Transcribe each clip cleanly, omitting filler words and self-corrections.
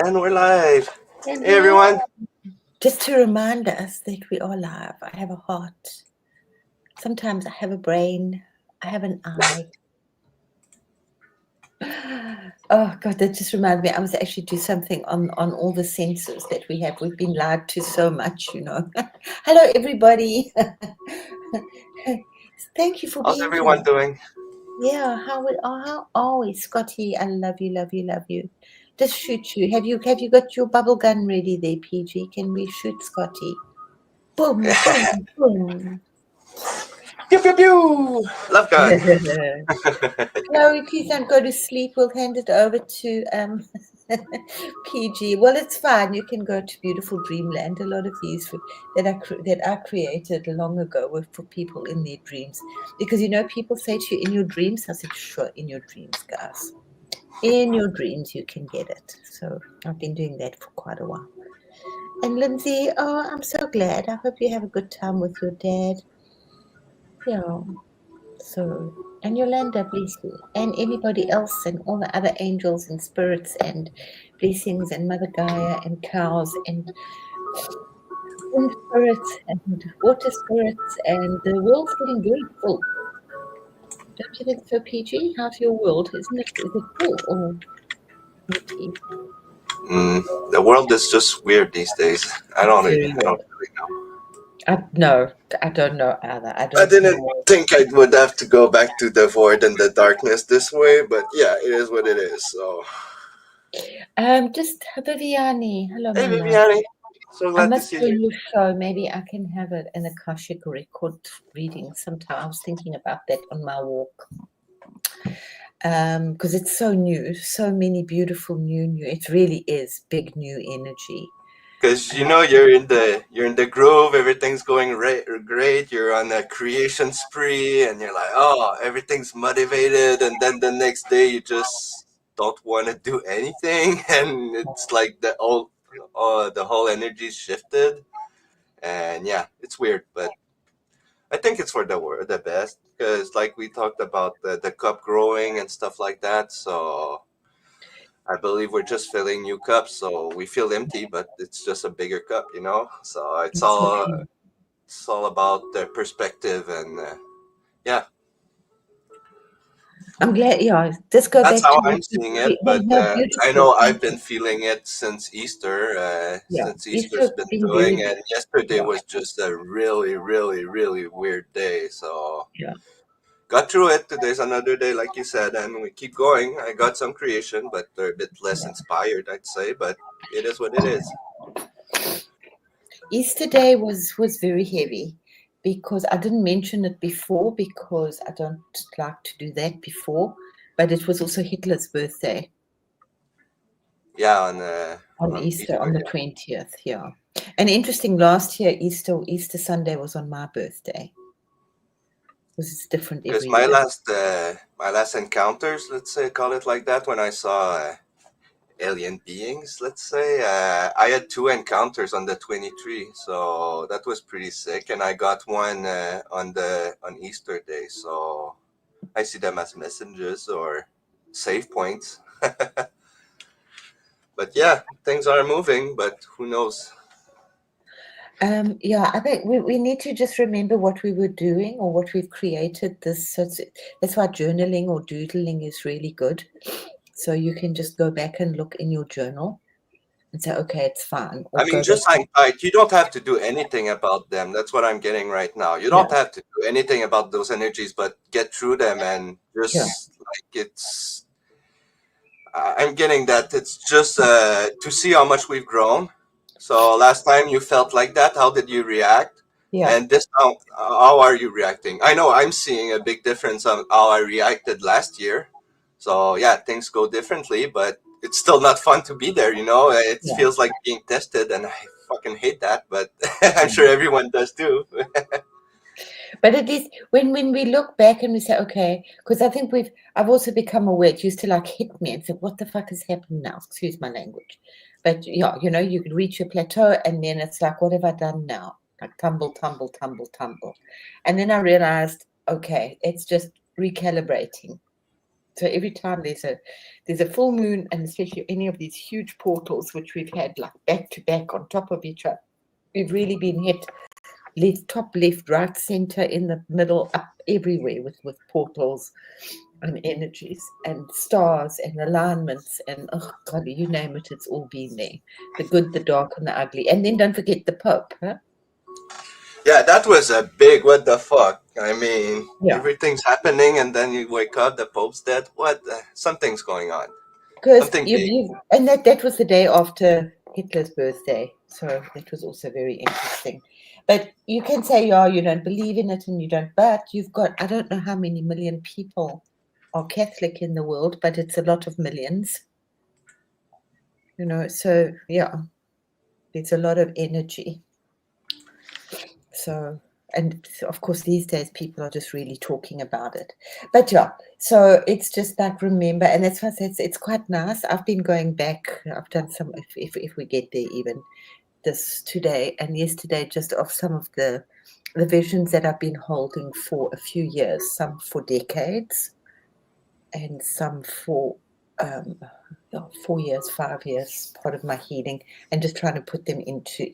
And we're live. And Hey we are. everyone. Just to remind us that we are live. I have a heart. Sometimes I have a brain. I have an eye. Oh God, that just reminded me. I was actually do something on all the senses that we have. We've been lied to so much, Hello, everybody. Thank you for How's being everyone here. doing? Yeah, how are we, Scotty? I love you, love you, love you. Just shoot you. Have you got your bubble gun ready there, PG? Can we shoot Scotty? Boom, boom, boom. Pew pew pew. Love gun. Chloe, please don't go to sleep. We'll hand it over to PG. Well, it's fine. You can go to beautiful dreamland. A lot of these that I created long ago were for people in their dreams, because people say to you in your dreams. I said, sure, in your dreams, guys. In your dreams, you can get it. So I've been doing that for quite a while. And Lindsay, oh, I'm so glad. I hope you have a good time with your dad. Yeah. So, and Yolanda, bless you, and anybody else, and all the other angels and spirits and blessings, and Mother Gaia and cows and wind spirits and water spirits, and the world's getting very full. Don't you think so, PG? How's your world? Isn't it? Is it full or empty? The world is just weird these days. I don't really, Very I weird. don't really know. No, I don't know either. I I don't didn't know. think I would have to go back to the void and the darkness this way, but yeah, it is what it is. So, Just Viviani. Hello, hey my love. Viviani, so I glad to must see do a you. new show. Maybe I can have it an Akashic record reading sometime. I was thinking about that on my walk. Because it's so new, so many beautiful new. It really is big new energy. Because you're in the groove. Everything's going great. You're on a creation spree, and you're like, oh, everything's motivated. And then the next day, you just don't want to do anything, and it's like the whole energy's shifted. And yeah, it's weird, but I think it's for the best. Because like we talked about the cup growing and stuff like that. So I believe we're just filling new cups, so we feel empty, but it's just a bigger cup. So Exactly. it's all about the perspective, and yeah, I'm glad. Yeah, just go that's back how to I'm seeing it. no, But no, I beautiful. know Thank I've you. been feeling it since Easter. Yeah, Since Easter's Easter's been been very doing, big. and yesterday Yeah, was just a really, really, really weird day. So yeah. got through it. Today's another day, like you said, and we keep going. I got some creation, but they're a bit less inspired, I'd say. But it is what it is. Easter Day was very heavy because I didn't mention it before because I don't like to do that before, but it was also Hitler's birthday Yeah, on on Easter Easter. on the 20th. Yeah, and interesting. Last year Easter Sunday was on my birthday. It was different Because every my year. last encounters, let's say, call it like that, when I saw alien beings, let's say, I had two encounters on the 23, so that was pretty sick, and I got one on Easter Day, so I see them as messengers or save points. But yeah, things are moving, but who knows? Yeah, I think we need to just remember what we were doing or what we've created. That's why journaling or doodling is really good. So you can just go back and look in your journal and say, okay, it's fine, I or mean, go back. just hang tight. You don't have to do anything about them. That's what I'm getting right now. You Yeah, don't have to do anything about those energies, but get through them and yeah, just like it's. I'm getting that it's just to see how much we've grown. So last time you felt like that, how did you react? yeah. And this time, how are you reacting? I know I'm seeing a big difference on how I reacted last year. So yeah, things go differently, but it's still not fun to be there. It Yeah, feels like being tested, and I fucking hate that. But I'm sure yeah. everyone does too. But it is when we look back and we say, okay, because I think I've also become aware. It used to like hit me and say, what the fuck has happened now? Excuse my language. But yeah, you could reach a plateau and then it's like, what have I done now? Like tumble, tumble, tumble, tumble. And then I realized, okay, it's just recalibrating. So every time there's a full moon, and especially any of these huge portals, which we've had like back to back on top of each other, we've really been hit left, top, left, right, center, in the middle, up everywhere with portals and energies and stars and alignments and oh God, you name it, it's all been there. The good, the dark, and the ugly. And then don't forget the Pope, huh? Yeah, that was a big what the fuck. I mean, Yeah. everything's happening, and then you wake up, the Pope's dead. What? Something's going on. Because Something big. and that was the day after Hitler's birthday, so that was also very interesting. But you can say, yeah, you don't believe in it and you don't, but you've got, I don't know how many million people are Catholic in the world, but it's a lot of millions, you know, so yeah, there's a lot of energy. So, and of course, these days people are just really talking about it. But yeah, so it's just like remember, and that's why I say it's quite nice. I've been going back. I've done some, if we get there, even this today and yesterday, just of some of the visions that I've been holding for a few years, some for decades, and some for 4 years, 5 years, part of my healing, and just trying to put them into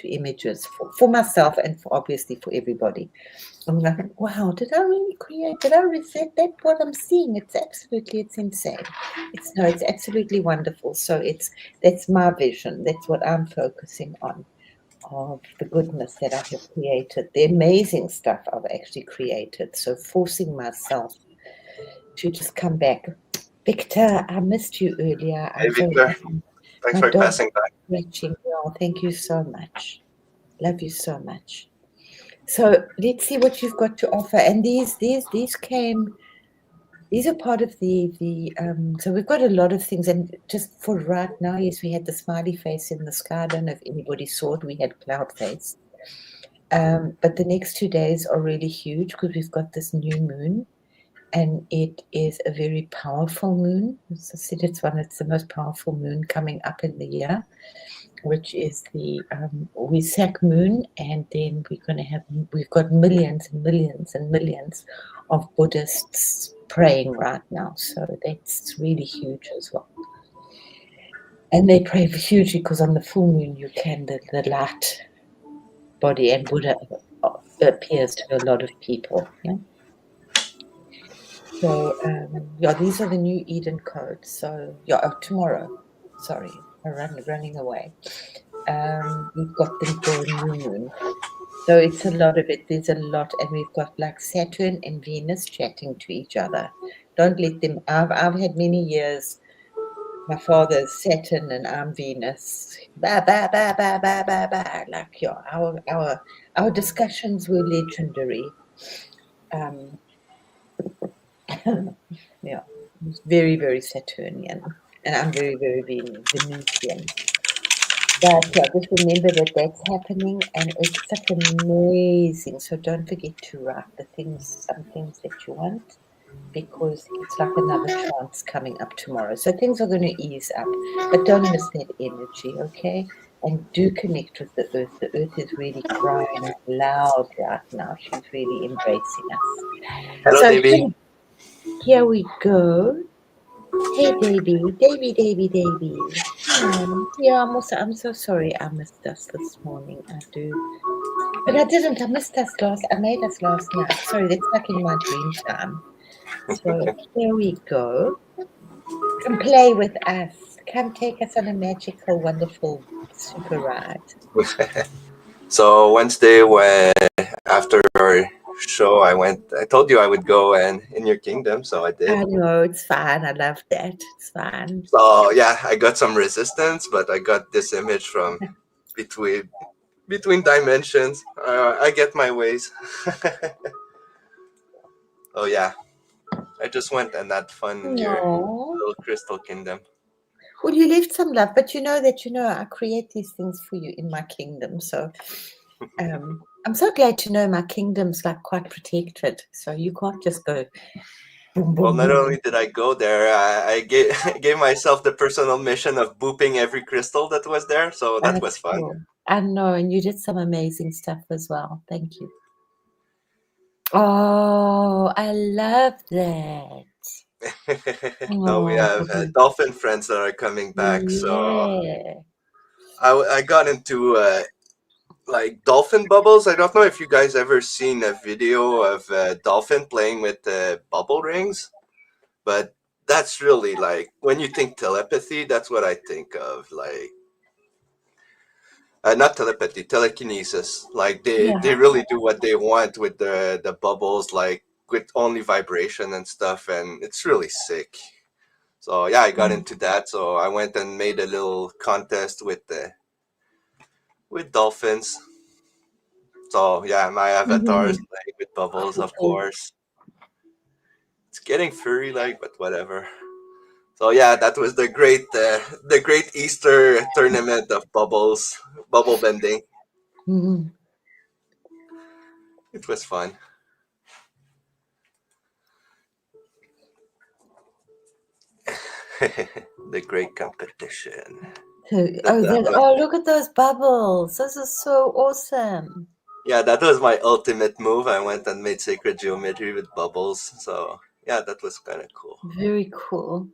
images for myself and for obviously for everybody. I'm like, wow, did I really create? Did I reset that? What I'm seeing, it's insane. It's absolutely wonderful. So that's my vision. That's what I'm focusing on, of the goodness that I have created, the amazing stuff I've actually created. So forcing myself to just come back. Victor, I missed you earlier. Hey, I'm so Victor. Thanks my for dog passing back. stretching. Well, thank you so much. Love you so much. So let's see what you've got to offer. And these came. These are part of the. So we've got a lot of things, and just for right now, yes, we had the smiley face in the sky. I don't know if anybody saw it. We had cloud face. But the next 2 days are really huge because we've got this new moon. And it is a very powerful moon. As I said, it's the most powerful moon coming up in the year, which is the Wesak moon. And then we've got millions and millions and millions of Buddhists praying right now. So that's really huge as well. And they pray hugely because on the full moon, the light body and Buddha appears to a lot of people. Yeah. So, yeah, these are the new Eden codes. So, yeah, tomorrow. Sorry, I'm running away. We've got them for a new moon. So it's a lot of it. There's a lot, and we've got like Saturn and Venus chatting to each other. Don't let them. I've had many years. My father's Saturn and I'm Venus. Ba ba ba ba ba ba ba. Like yeah, our discussions were legendary. Yeah, it's very, very Saturnian, and I'm very, very Venusian. But yeah, just remember that that's happening, and it's such amazing. So don't forget to write some things that you want, because it's like another chance coming up tomorrow. So things are going to ease up, but don't miss that energy, okay? And do connect with the earth. The earth is really crying loud right now. She's really embracing us. Hello, So Davey. here we go. Hey, Davy. Yeah, I'm so sorry I missed us this morning. I do. But I didn't. I made us last night. Sorry, that's like in my dream time. So here we go. Come play with us. Come take us on a magical, wonderful, super ride. So Wednesday, when after our show, I told you I would go and in your kingdom, so I did. I know, it's fine. I love that. It's fine. So yeah, I got some resistance, but I got this image from between dimensions. I get my ways. Oh yeah, I just went and had fun in your No. little crystal kingdom. Well, you left some love, but you know that I create these things for you in my kingdom. So I'm so glad to know my kingdom's like quite protected. So you can't just go boom, Well, boom, not boom. only did I go there, I gave I gave myself the personal mission of booping every crystal that was there, so that was That's fun. cool. I know, and you did some amazing stuff as well. Thank you. Oh, I love that. No, we Oh, have dolphin friends that are coming back. So yeah. I got into like dolphin bubbles. I don't know if you guys ever seen a video of a dolphin playing with bubble rings, but that's really like when you think telepathy, that's what I think of. Like not telepathy, telekinesis. Like they Yeah. really do what they want with the bubbles, like with only vibration and stuff, and it's really sick. So yeah, I got Mm. into that. So I went and made a little contest with dolphins. So yeah, my avatar is playing with bubbles, of Cool. course. It's getting furry like, but whatever. So yeah, that was the great Easter tournament of bubbles, bubble bending. Mhm. It was fun. The great competition. So, That, that was, look at those bubbles. This is so awesome. yeah, that was my ultimate move. I went and made sacred geometry with bubbles. So yeah, that was kind of cool. Very cool.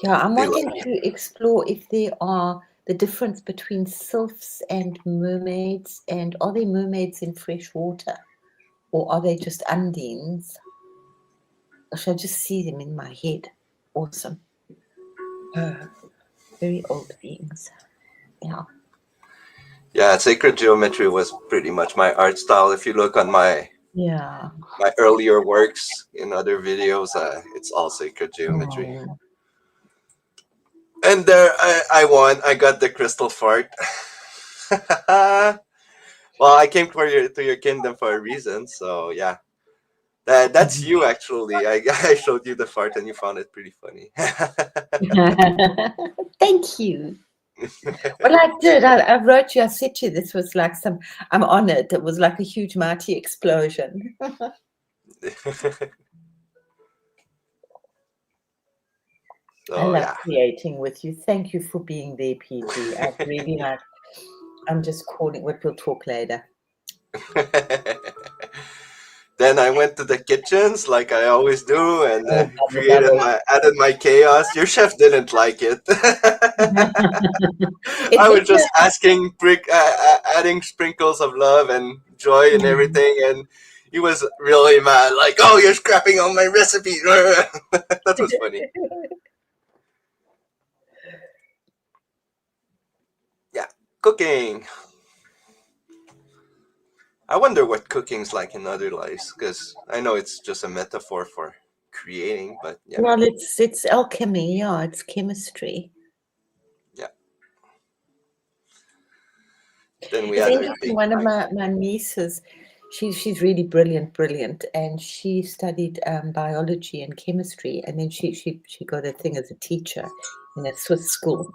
Yeah, I'm They wanting like to explore if there are the difference between sylphs and mermaids, and are they mermaids in fresh water, or are they just undines? Or should I just see them in my head? Awesome. Very old beings. Yeah. yeah, sacred geometry was pretty much my art style. If you look on Yeah. my earlier works in other videos, it's all sacred geometry. Oh. And there, I won. I got the crystal fart. Well, I came for to your kingdom for a reason. So yeah, that's you actually. I showed you the fart and you found it pretty funny. Thank you. Well, I did. I wrote you. I said to you, this was like some. I'm honored. It was like a huge, mighty explosion. I So love yeah. creating with you. Thank you for being there, PG. I really like. I'm just calling. What we'll talk later. Then I went to the kitchens like I always do and Oh, double, double. added my chaos. Your chef didn't like it. It I was did. just asking, adding sprinkles of love and joy and everything, and he was really mad. Like, oh, you're scrapping on my recipe. That was funny. Yeah, cooking. I wonder what cooking's like in other lives, because I know it's just a metaphor for creating, but yeah, Well, it's alchemy. Yeah, it's chemistry. yeah. Then we It's had our interesting. big One of night. my nieces, she's really brilliant, and she studied biology and chemistry, and then she got a thing as a teacher in a Swiss school.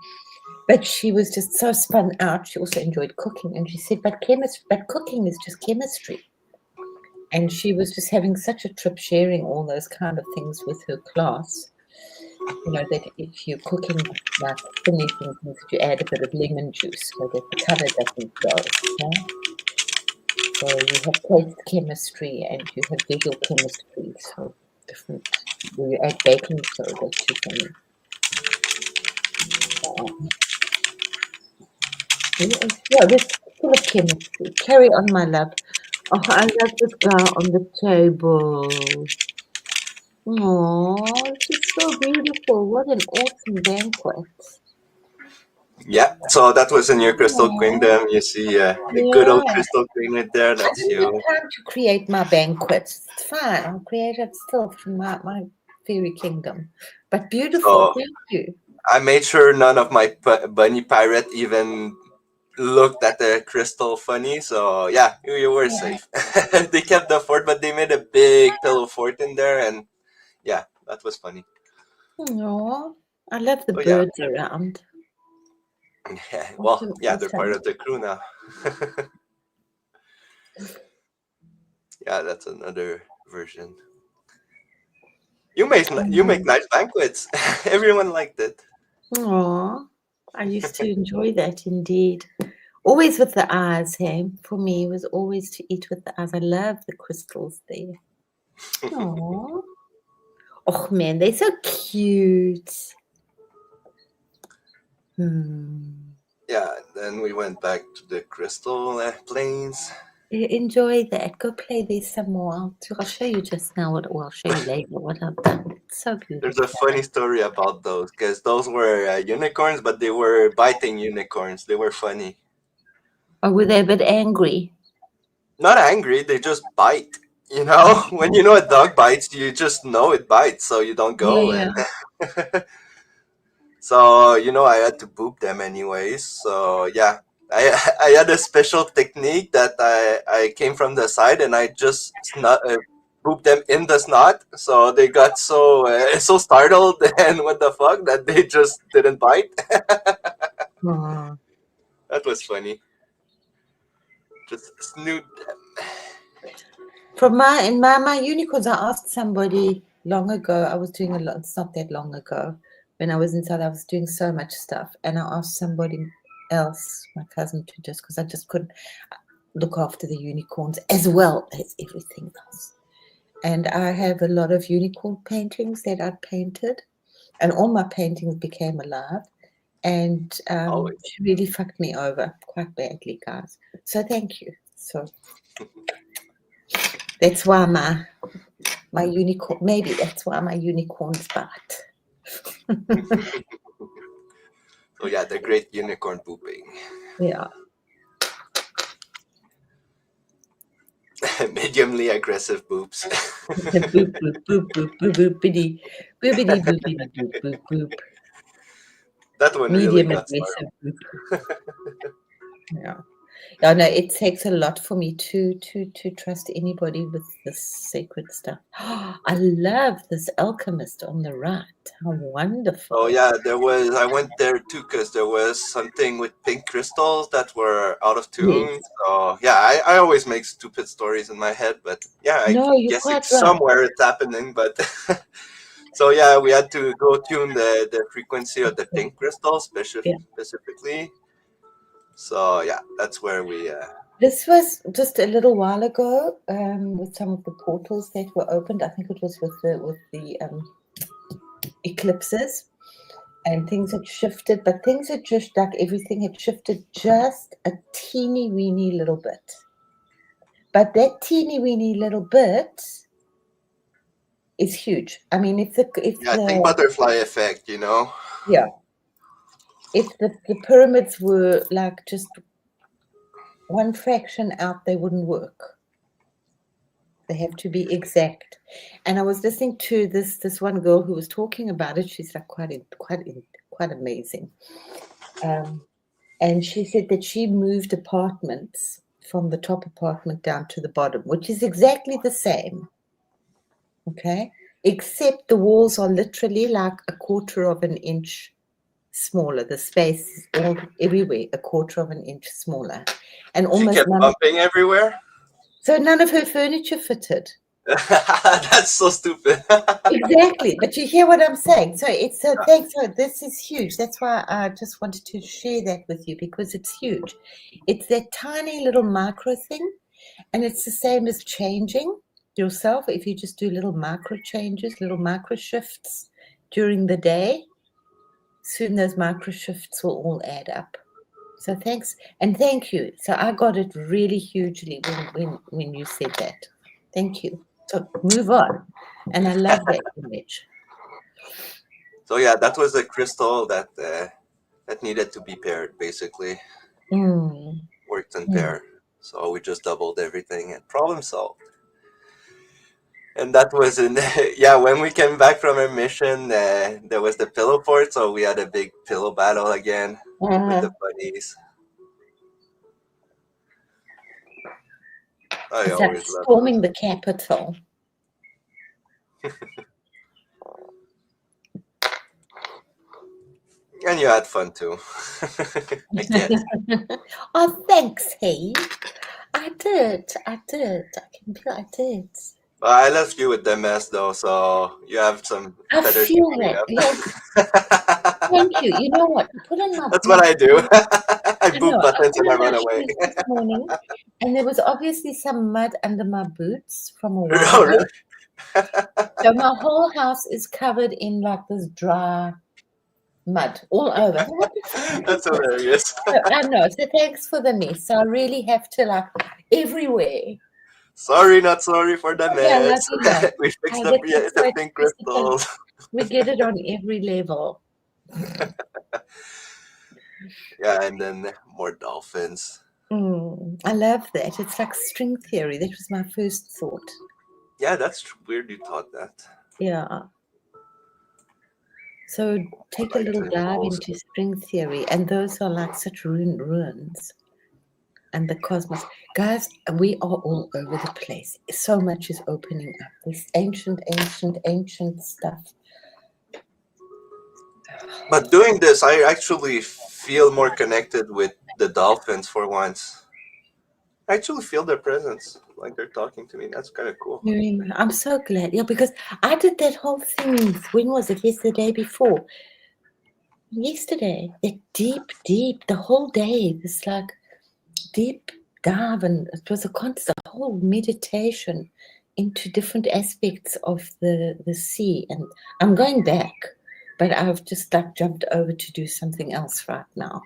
But she was just so spun out. She also enjoyed cooking, and she said, but cooking is just chemistry." And she was just having such a trip sharing all those kind of things with her class. You know, that if you're cooking like spinach and things, you add a bit of lemon juice so that the color doesn't go. Yeah? So you have taste chemistry and you have visual chemistry. So different. You add baking soda to things. Yeah, this full of chemistry. Carry on, my love. Oh, I love this guy on the table. Oh, this is so beautiful. What an awesome banquet. Yeah, so that was in your Crystal Oh, Kingdom. You see a good old yeah. Crystal Queen right there. I That's didn't you. have time to create my banquets. It's fine. I'll create it still from my fairy kingdom. But beautiful. So Thank you. I made sure none of my bunny pirate even looked at the crystal funny. So yeah, you were Yeah. safe. They kept the fort, but they made a big pillow fort in there, and yeah, that was funny. Oh, I love the So yeah, birds around. yeah. Well, Awesome, yeah, they're part awesome. of the crew now. Yeah, that's another version. You make Mm. nice banquets. Everyone liked it. Oh, I used to enjoy that indeed. Always with the eyes, hey? For me, it was always to eat with the eyes. I love the crystals there. Aw. Oh man, they're so cute. Hmm. Yeah, then we went back to the Crystal Plains. Enjoy that. Go play there some more. I'll show you just now what. Well, I'll show you later what I've done. It's so There's a beautiful. funny story about those because those were unicorns, but they were biting unicorns. They were funny. Oh, were they a bit angry? Not angry, they just bite. You know, when you know a dog bites, you just know it bites, so you don't Yeah, go. yeah. And so I had to boop them anyways. So yeah, I I had a special technique that I came from the side and I just booped them in the snot. So they got so startled and what the fuck that they just didn't bite. Aw. That was funny. Just snoot them. From my unicorns, I asked somebody long ago. I was doing a lot. It's not that long ago. When I was in South, I was doing so much stuff, and I asked somebody else, my cousin, to just because I just couldn't look after the unicorns as well as everything else. And I have a lot of unicorn paintings that I painted, and all my paintings became alive. And Always. she really fucked me over quite badly, guys. So thank you. So that's why my unicorn, maybe that's why my unicorns bite. So yeah, the great unicorn pooping. Yeah. Mediumly aggressive boops. Boop, boop, boop, boop, boop, boopity, boopity, boopity, boop, boop, boop. That one really Medium got aggressive startled. boop. Yeah. Yeah, no, it takes a lot for me to trust anybody with this sacred stuff. I love this alchemist on the right. How Oh wonderful. yeah, I went there too because there was something with pink crystals that were out of Yes. tune. So yeah, I always make stupid stories in my head, but yeah, I No, you're guess quite it's right. somewhere it's happening. But so yeah, we had to go tune the frequency of the pink crystal Yeah. specifically. So yeah, that's where we. This was just a little while ago, with some of the portals that were opened. I think it was with the eclipses, and things had shifted, but things had just like everything had shifted just a teeny weeny little bit. But that teeny weeny little bit is huge. I mean, if Yeah, I think butterfly effect. yeah, if the pyramids were like just one fraction out, they wouldn't work. They have to be exact. And I was listening to this one girl who was talking about it. She's like quite amazing. And she said that she moved apartments from the top apartment down to the bottom, which is exactly the same. Okay, except the walls are literally like a quarter of an inch smaller. The space is all everywhere a quarter of an inch smaller, and She almost kept none. bumping everywhere. So none of her furniture fitted. That's so stupid. Exactly, but you hear what I'm saying. So it's a thanks. So this is huge. That's why I just wanted to share that with you because it's huge. It's that tiny little micro thing, and it's the same as changing yourself. If you just do little micro changes, little micro shifts during the day, soon those micro shifts will all add up. So thanks and thank you. So I got it really hugely when you said that. Thank you. So move on, and I love that image. So yeah, that was a crystal that needed to be paired, basically. Mm, Worked in mm. pair. So we just doubled everything and problem solved. And that was in yeah. When we came back from our mission, there was the pillow fort, so we had a big pillow battle again with the bunnies. I It's like always love those. storming the capital. And you had fun too. I guess. Oh, thanks, hey. I did. I can feel I did. But I left you with the mess though, so you have some I better to feel clean that. up. Yes, thank you. You know what? Put on That's what my I do. I I boop know. I buttons put and I on run my away. shoes this morning, and there was obviously some mud under my boots from a while Oh, ago. really? So my whole house is covered in like this dry mud all over. What the fuck is That's this? hilarious. So, I know. So thanks for the mess. I really have to like everywhere. Sorry, not sorry for the Yeah, love mess. you lot. We fixed That's so the pink expressive. crystals. We get it on every level. Yeah, and then more dolphins. I love that. It's like string theory. That was my first thought. Yeah, that's weird you thought that. Yeah. So take a Like little to dive impose. into string theory, and those are like such ruins. And the cosmos. Guys, we are all over the place. So much is opening up. This ancient stuff. But doing this, I actually feel more connected with the dolphins for once. I actually feel their presence, like they're talking to me. That's kind of cool. I'm so glad. Yeah, because I did that whole thing. When was it? Yesterday before. Yesterday. It deep, the whole day. This like deep dive, and it was a constant whole meditation into different aspects of the sea. And I'm going back, but I've just like jumped over to do something else right now.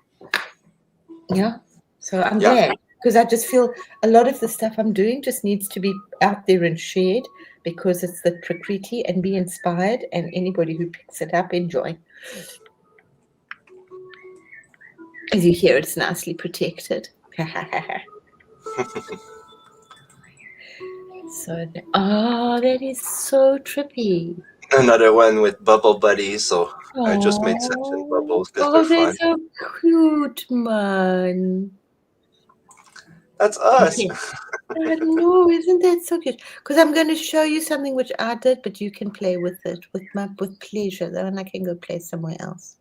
Yeah. So I'm Yeah. glad, because I just feel a lot of the stuff I'm doing just needs to be out there and shared, because it's the Prakriti, and be inspired, and anybody who picks it up, enjoy. As you hear, it's nicely protected. So, that is so trippy. Another one with bubble buddies. So I just made session Oh, bubbles because they're they're fun. so cute, man. That's us. Okay. I know, isn't that so cute? Because I'm going to show you something which I did, but you can play with it with pleasure. Then I can go play somewhere else.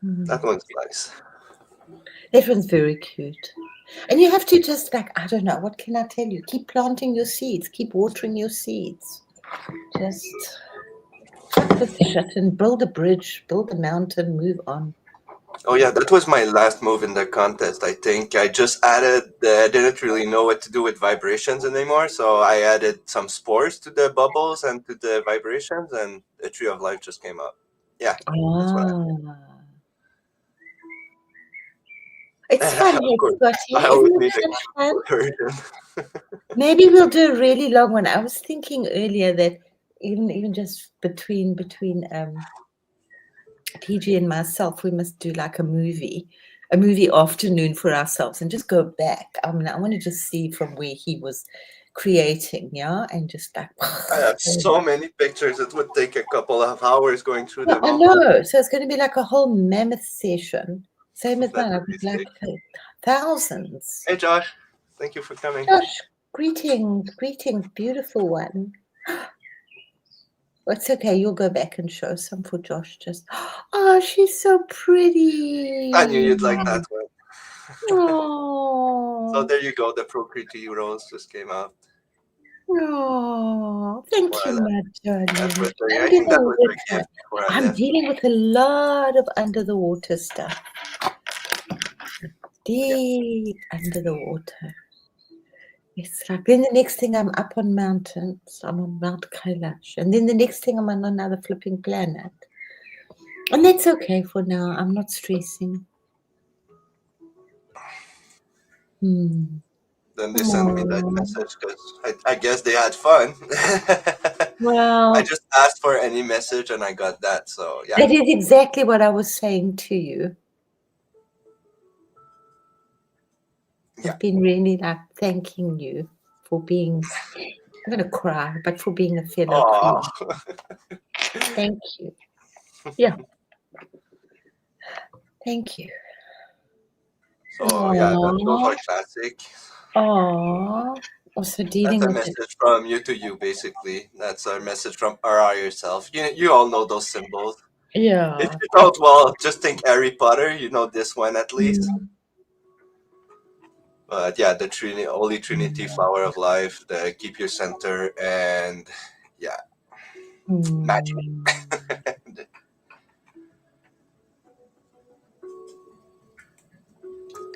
That one's nice. That one's very cute. And you have to just like, I don't know, what can I tell you? Keep planting your seeds, keep watering your seeds. Just fuck this shit and build a bridge, build a mountain, move on. Oh yeah, that was my last move in the contest. I think I just added. I didn't really know what to do with vibrations anymore, so I added some spores to the bubbles and to the vibrations, and the tree of life just came up. Yeah, that's what It's fun, I. Of hey, course, Scotty. I always Isn't it need a so fun? version. Maybe we'll do a really long one. I was thinking earlier that even just between PG and myself, we must do like a movie afternoon for ourselves, and just go back. I mean, I want to just see from where he was creating, yeah, and just like. I have so many pictures. It would take a couple of hours going through them I all. know. So it's going to be like a whole mammoth session. Same as That mine. would I've be got like sick. thousands. Hey Josh, thank you for coming. Josh, greetings, beautiful one. It's okay. You'll go back and show some for Josh. Just, oh, she's so pretty. I knew you'd like that one. So Oh, there you go. The Procreate Rose just came out. oh, thank you, Well, my that darling. was her. I Under think that the was her water. gift before I I'm left. dealing with a lot of under the water stuff. Deep under the water. It's like then the next thing I'm up on mountains. I'm on Mount Kailash. And then the next thing I'm on another flipping planet. And that's okay for now. I'm not stressing. Then they sent me that message because I guess they had fun. Well, I just asked for any message and I got that. So yeah. that is exactly what I was saying to you. Yeah. I've been really like thanking you for being, I'm going to cry, but for being a fellow Aw. queen. Thank you. Yeah. Thank you. So yeah, those are classic. Aww. Also dealing That's a with it. message from you to you, basically. That's a message from our higher self. You all know those symbols. Yeah. If you don't, well, just think Harry Potter. You know this one at least. But yeah, the Holy Trinity, Flower of Life, the Keep Your Center, and yeah, magic.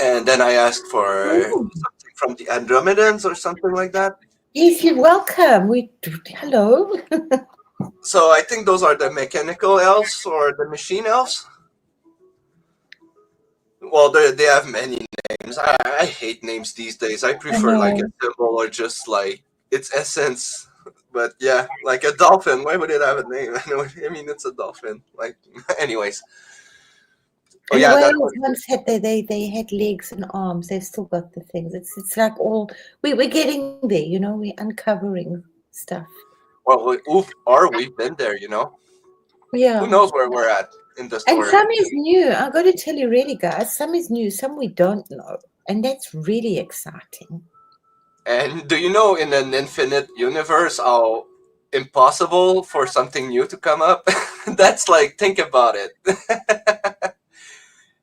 And then I asked for something from the Andromedans or something like that. Yes, you're welcome. Hello. So I think those are the mechanical elves or the machine elves. Well, they have many names. I hate names these days. I I prefer like a know. symbol or just like its essence. But yeah, like a dolphin. Why would it have a name? I mean, it's a dolphin. Like, anyways. Oh And the yeah, that whales one. once had they had legs and arms. They've still got the things. It's like all we're getting there. You know, we're uncovering stuff. Well, oof, or we've been there. You know, who Yeah. knows where we're at in the And story? some is new. I got to tell you, really, guys. Some is new. Some we don't know, and that's really exciting. And do you know in an infinite universe how impossible for something new to come up? That's like, think about it.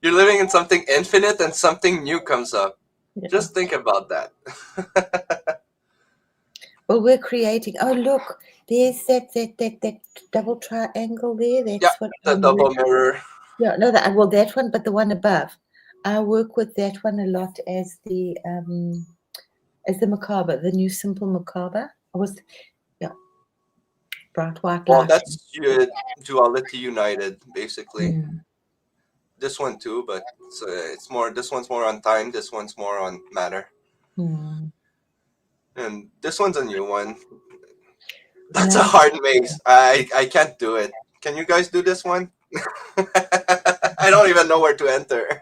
You're living in something infinite and something new comes up. Yeah. Just think about that. Well, we're creating. Oh, look, there's that double triangle there. Yeah, That's what the I'm double working. mirror. Yeah, no, that one, but the one above. I work with that one a lot as the macabre, the new simple macabre. I was yeah, bright white Well, light. that's duality united, basically. Mm. This one too, but it's more. This one's more on time. This one's more on matter. Mm. And this one's a new one. And That's a hard maze. I can't do it. Can you guys do this one? I don't even know where to enter.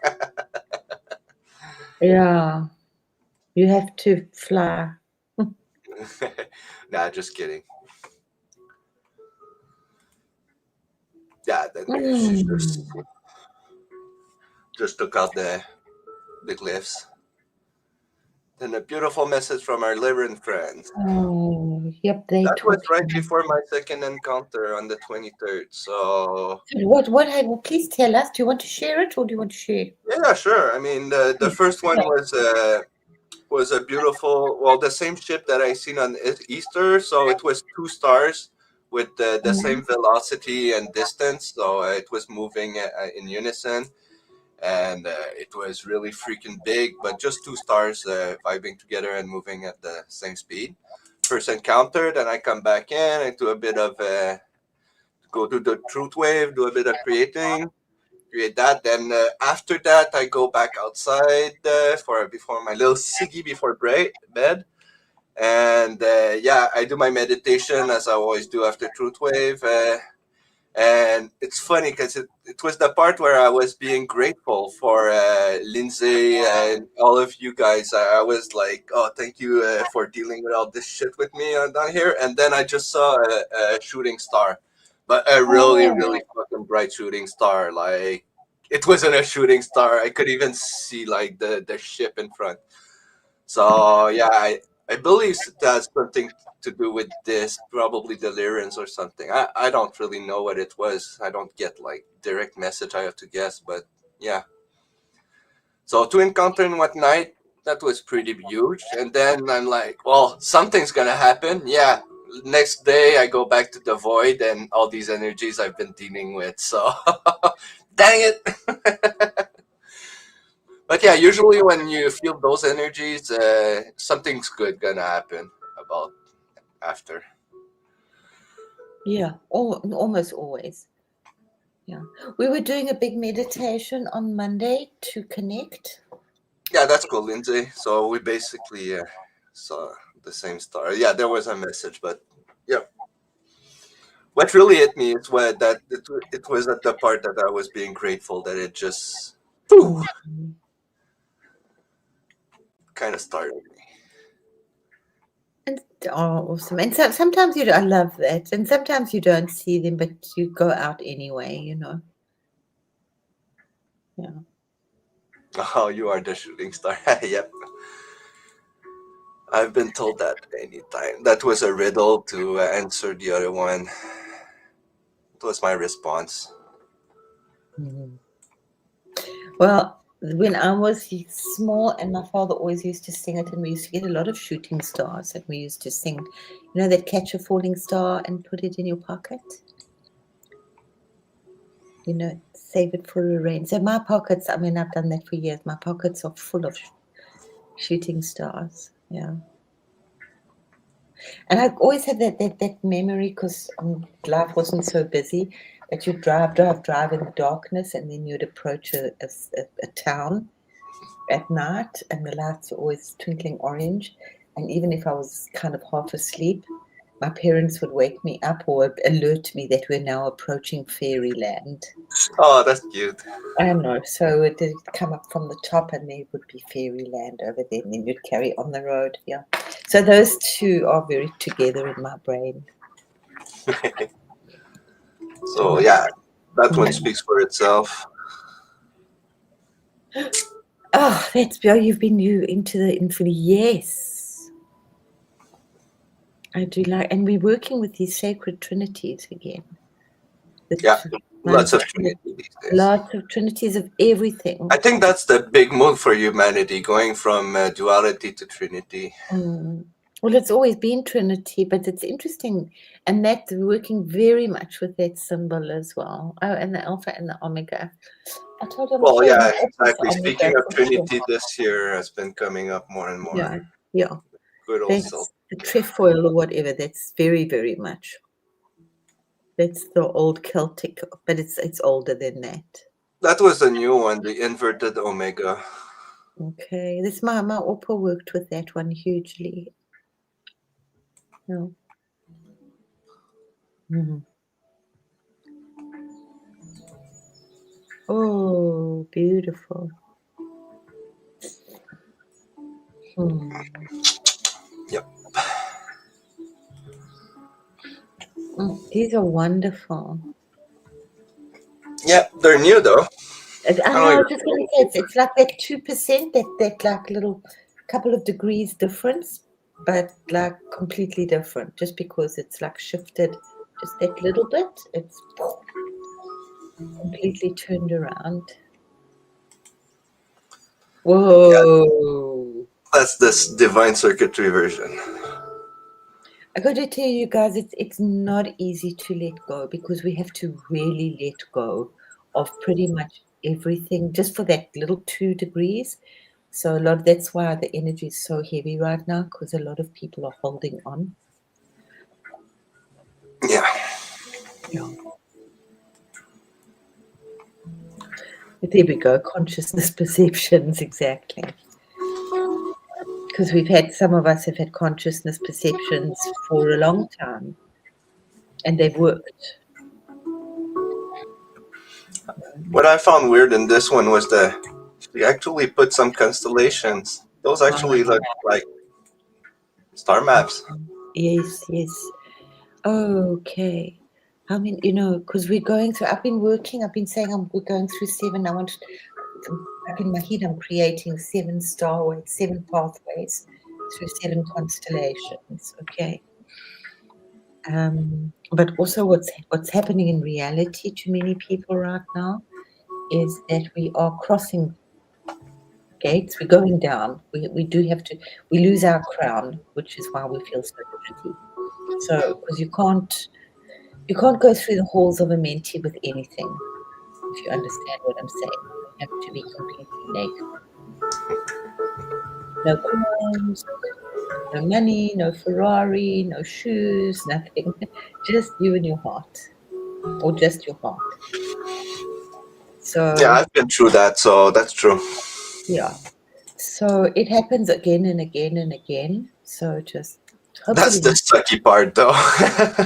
yeah, you have to fly. Nah, just kidding. Yeah, then Mm. just took out the glyphs. Then a beautiful message from our Lyran friends. Oh, yep, they That was right talking. before my second encounter on the 23rd. So Well, please tell us. Do you want to share it or do you want to share? yeah, sure. I mean, the first one was a beautiful. Well, the same ship that I seen on Easter. So it was 2 stars with the Mm. same velocity and distance. So it was moving in unison, and it was really freaking big. But just 2 stars vibing together and moving at the same speed. First encounter, then I come back in. I do a bit of go to the truth wave, do a bit of create that. Then after that, I go back outside for before my little siggy before bed, and yeah, I do my meditation as I always do after truth wave. And it's funny because it was the part where I was being grateful for Lindsay and all of you guys. I was like, oh, thank you for dealing with all this shit with me down here. And then I just saw a shooting star, but a really, Oh, really fucking bright shooting star. Like, it wasn't a shooting star. I could even see like the ship in front. So yeah, I believe it has something to do with this, probably deliriums or something. I don't really know what it was. I don't get like direct message. I have to guess, but yeah. So to encounter in what night, that was pretty huge. And then I'm like, well, something's gonna happen. Yeah. Next day I go back to the void and all these energies I've been dealing with. So dang it. But yeah, usually when you feel those energies, something's good gonna happen about after. yeah, almost always. Yeah. We were doing a big meditation on Monday to connect. Yeah, that's cool, Lindsay. So we basically saw the same star. Yeah, there was a message, but yeah. What really hit me is what that it was at the part that I was being grateful that it just Mm. kind of started me. And oh, awesome. And so, sometimes I love that. And sometimes you don't see them, but you go out anyway, you know. Yeah. Oh, you are the shooting star. Yep. I've been told that many times. That was a riddle to answer the other one. It was my response. Mhm. Well, when I was small, and my father always used to sing it, and we used to get a lot of shooting stars, and we used to sing, you know, that catch a falling star and put it in your pocket. You know, save it for a rain. So my pockets, I mean, I've done that for years. My pockets are full of Shooting stars. Yeah. And I've always had that memory because life wasn't so busy that you'd drive in the darkness, and then you'd approach a town at night, and the lights were always twinkling orange. And even if I was kind of half asleep, my parents would wake me up or alert me that we're now approaching fairyland. Oh, that's cute. I know. So it did come up from the top, and there would be fairyland over there, and then you'd carry on the road. Yeah. So those two are very together in my brain. So yeah, that one speaks for itself. Oh, that's you've been into the infinity. Yes. I do like, and we're working with these sacred trinities again. Yeah, lots of Trinity these days. Lots of trinities of everything. I think that's the big move for humanity, going from duality to Trinity. Well, it's always been Trinity, but it's interesting, and that's working very much with that symbol as well. Oh, and the Alpha and the Omega. I told him. Well, yeah, exactly. Speaking of Trinity, this year has been coming up more and more. Yeah. Good old self. The trefoil or whatever. That's very, very much. That's the old Celtic, but it's older than that. That was the new one, the inverted Omega. Okay, this my Oppa worked with that one hugely. No. Oh, beautiful. Yep. These are wonderful. Yeah, they're new though. I was just going to say it's like that 2%, that like little couple of degrees difference, but like completely different. Just because it's like shifted just that little bit, it's completely turned around. Whoa! Yeah, that's this divine circuitry version. I got to tell you guys, it's not easy to let go, because we have to really let go of pretty much everything just for that little 2 degrees. So that's why the energy is so heavy right now, because a lot of people are holding on. Yeah. But there we go, consciousness perceptions, exactly. Because some of us have had consciousness perceptions for a long time, and they've worked. What I found weird in this one was that she actually put some constellations. Those actually look like star maps. Yes. Okay. I mean, because we're going through, I've been saying we're going through 7. Back in my head, I'm creating 7 starways, 7 pathways through 7 constellations. Okay. But also what's happening in reality to many people right now is that we are crossing gates. We're going down. We do have to. We lose our crown, which is why we feel so guilty. So, because you can't go through the halls of Amenti with anything. If you understand what I'm saying, you have to be completely naked. No crowns, no money, no Ferrari, no shoes, nothing. Just you and your heart, or just your heart. So yeah, I've been through that, so that's true. Yeah. So it happens again and again and again. So just that's the sucky part, though.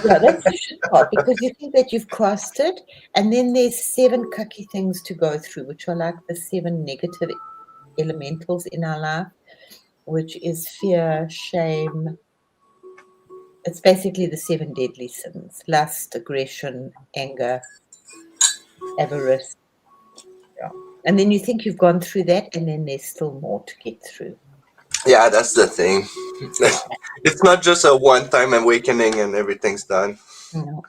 Yeah, that's the shit part, because you think that you've crossed it, and then there's 7 cucky things to go through, which are like the 7 negative elementals in our life, which is fear, shame. It's basically the 7 deadly sins: lust, aggression, anger, avarice. Yeah. And then you think you've gone through that, and then there's still more to get through. Yeah, that's the thing. It's not just a one-time awakening and everything's done. No.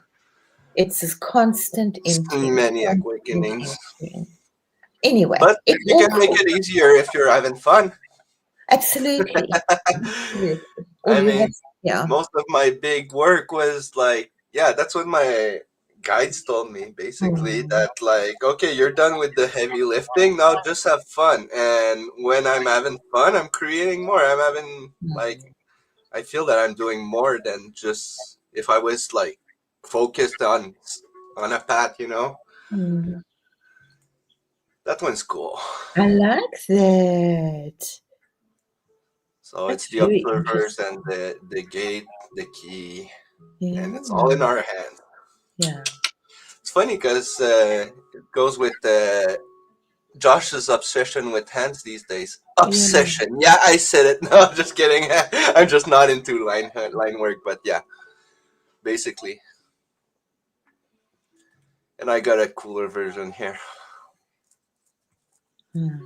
It's this constant emptying. Many awakenings. Anyway, but you can make it easier if you're having fun. Absolutely. I mean, most of my big work was like, that's when my guides told me basically Mm, that like, okay, you're done with the heavy lifting, now just have fun. And when I'm having fun, I'm creating more. I'm having like, mm, I feel that I'm doing more than just if I was like focused on a path, you know. mm. That one's cool. I like that. So it's That's the very observers interesting. and the gate, the key, and it's all in Yeah, our hands. yeah, It's funny because it goes with Josh's obsession with hands these days. yeah. Obsession. Yeah, I said it. No, I'm just kidding. I'm just not into line work, but yeah, basically. And I got a cooler version here. Mm.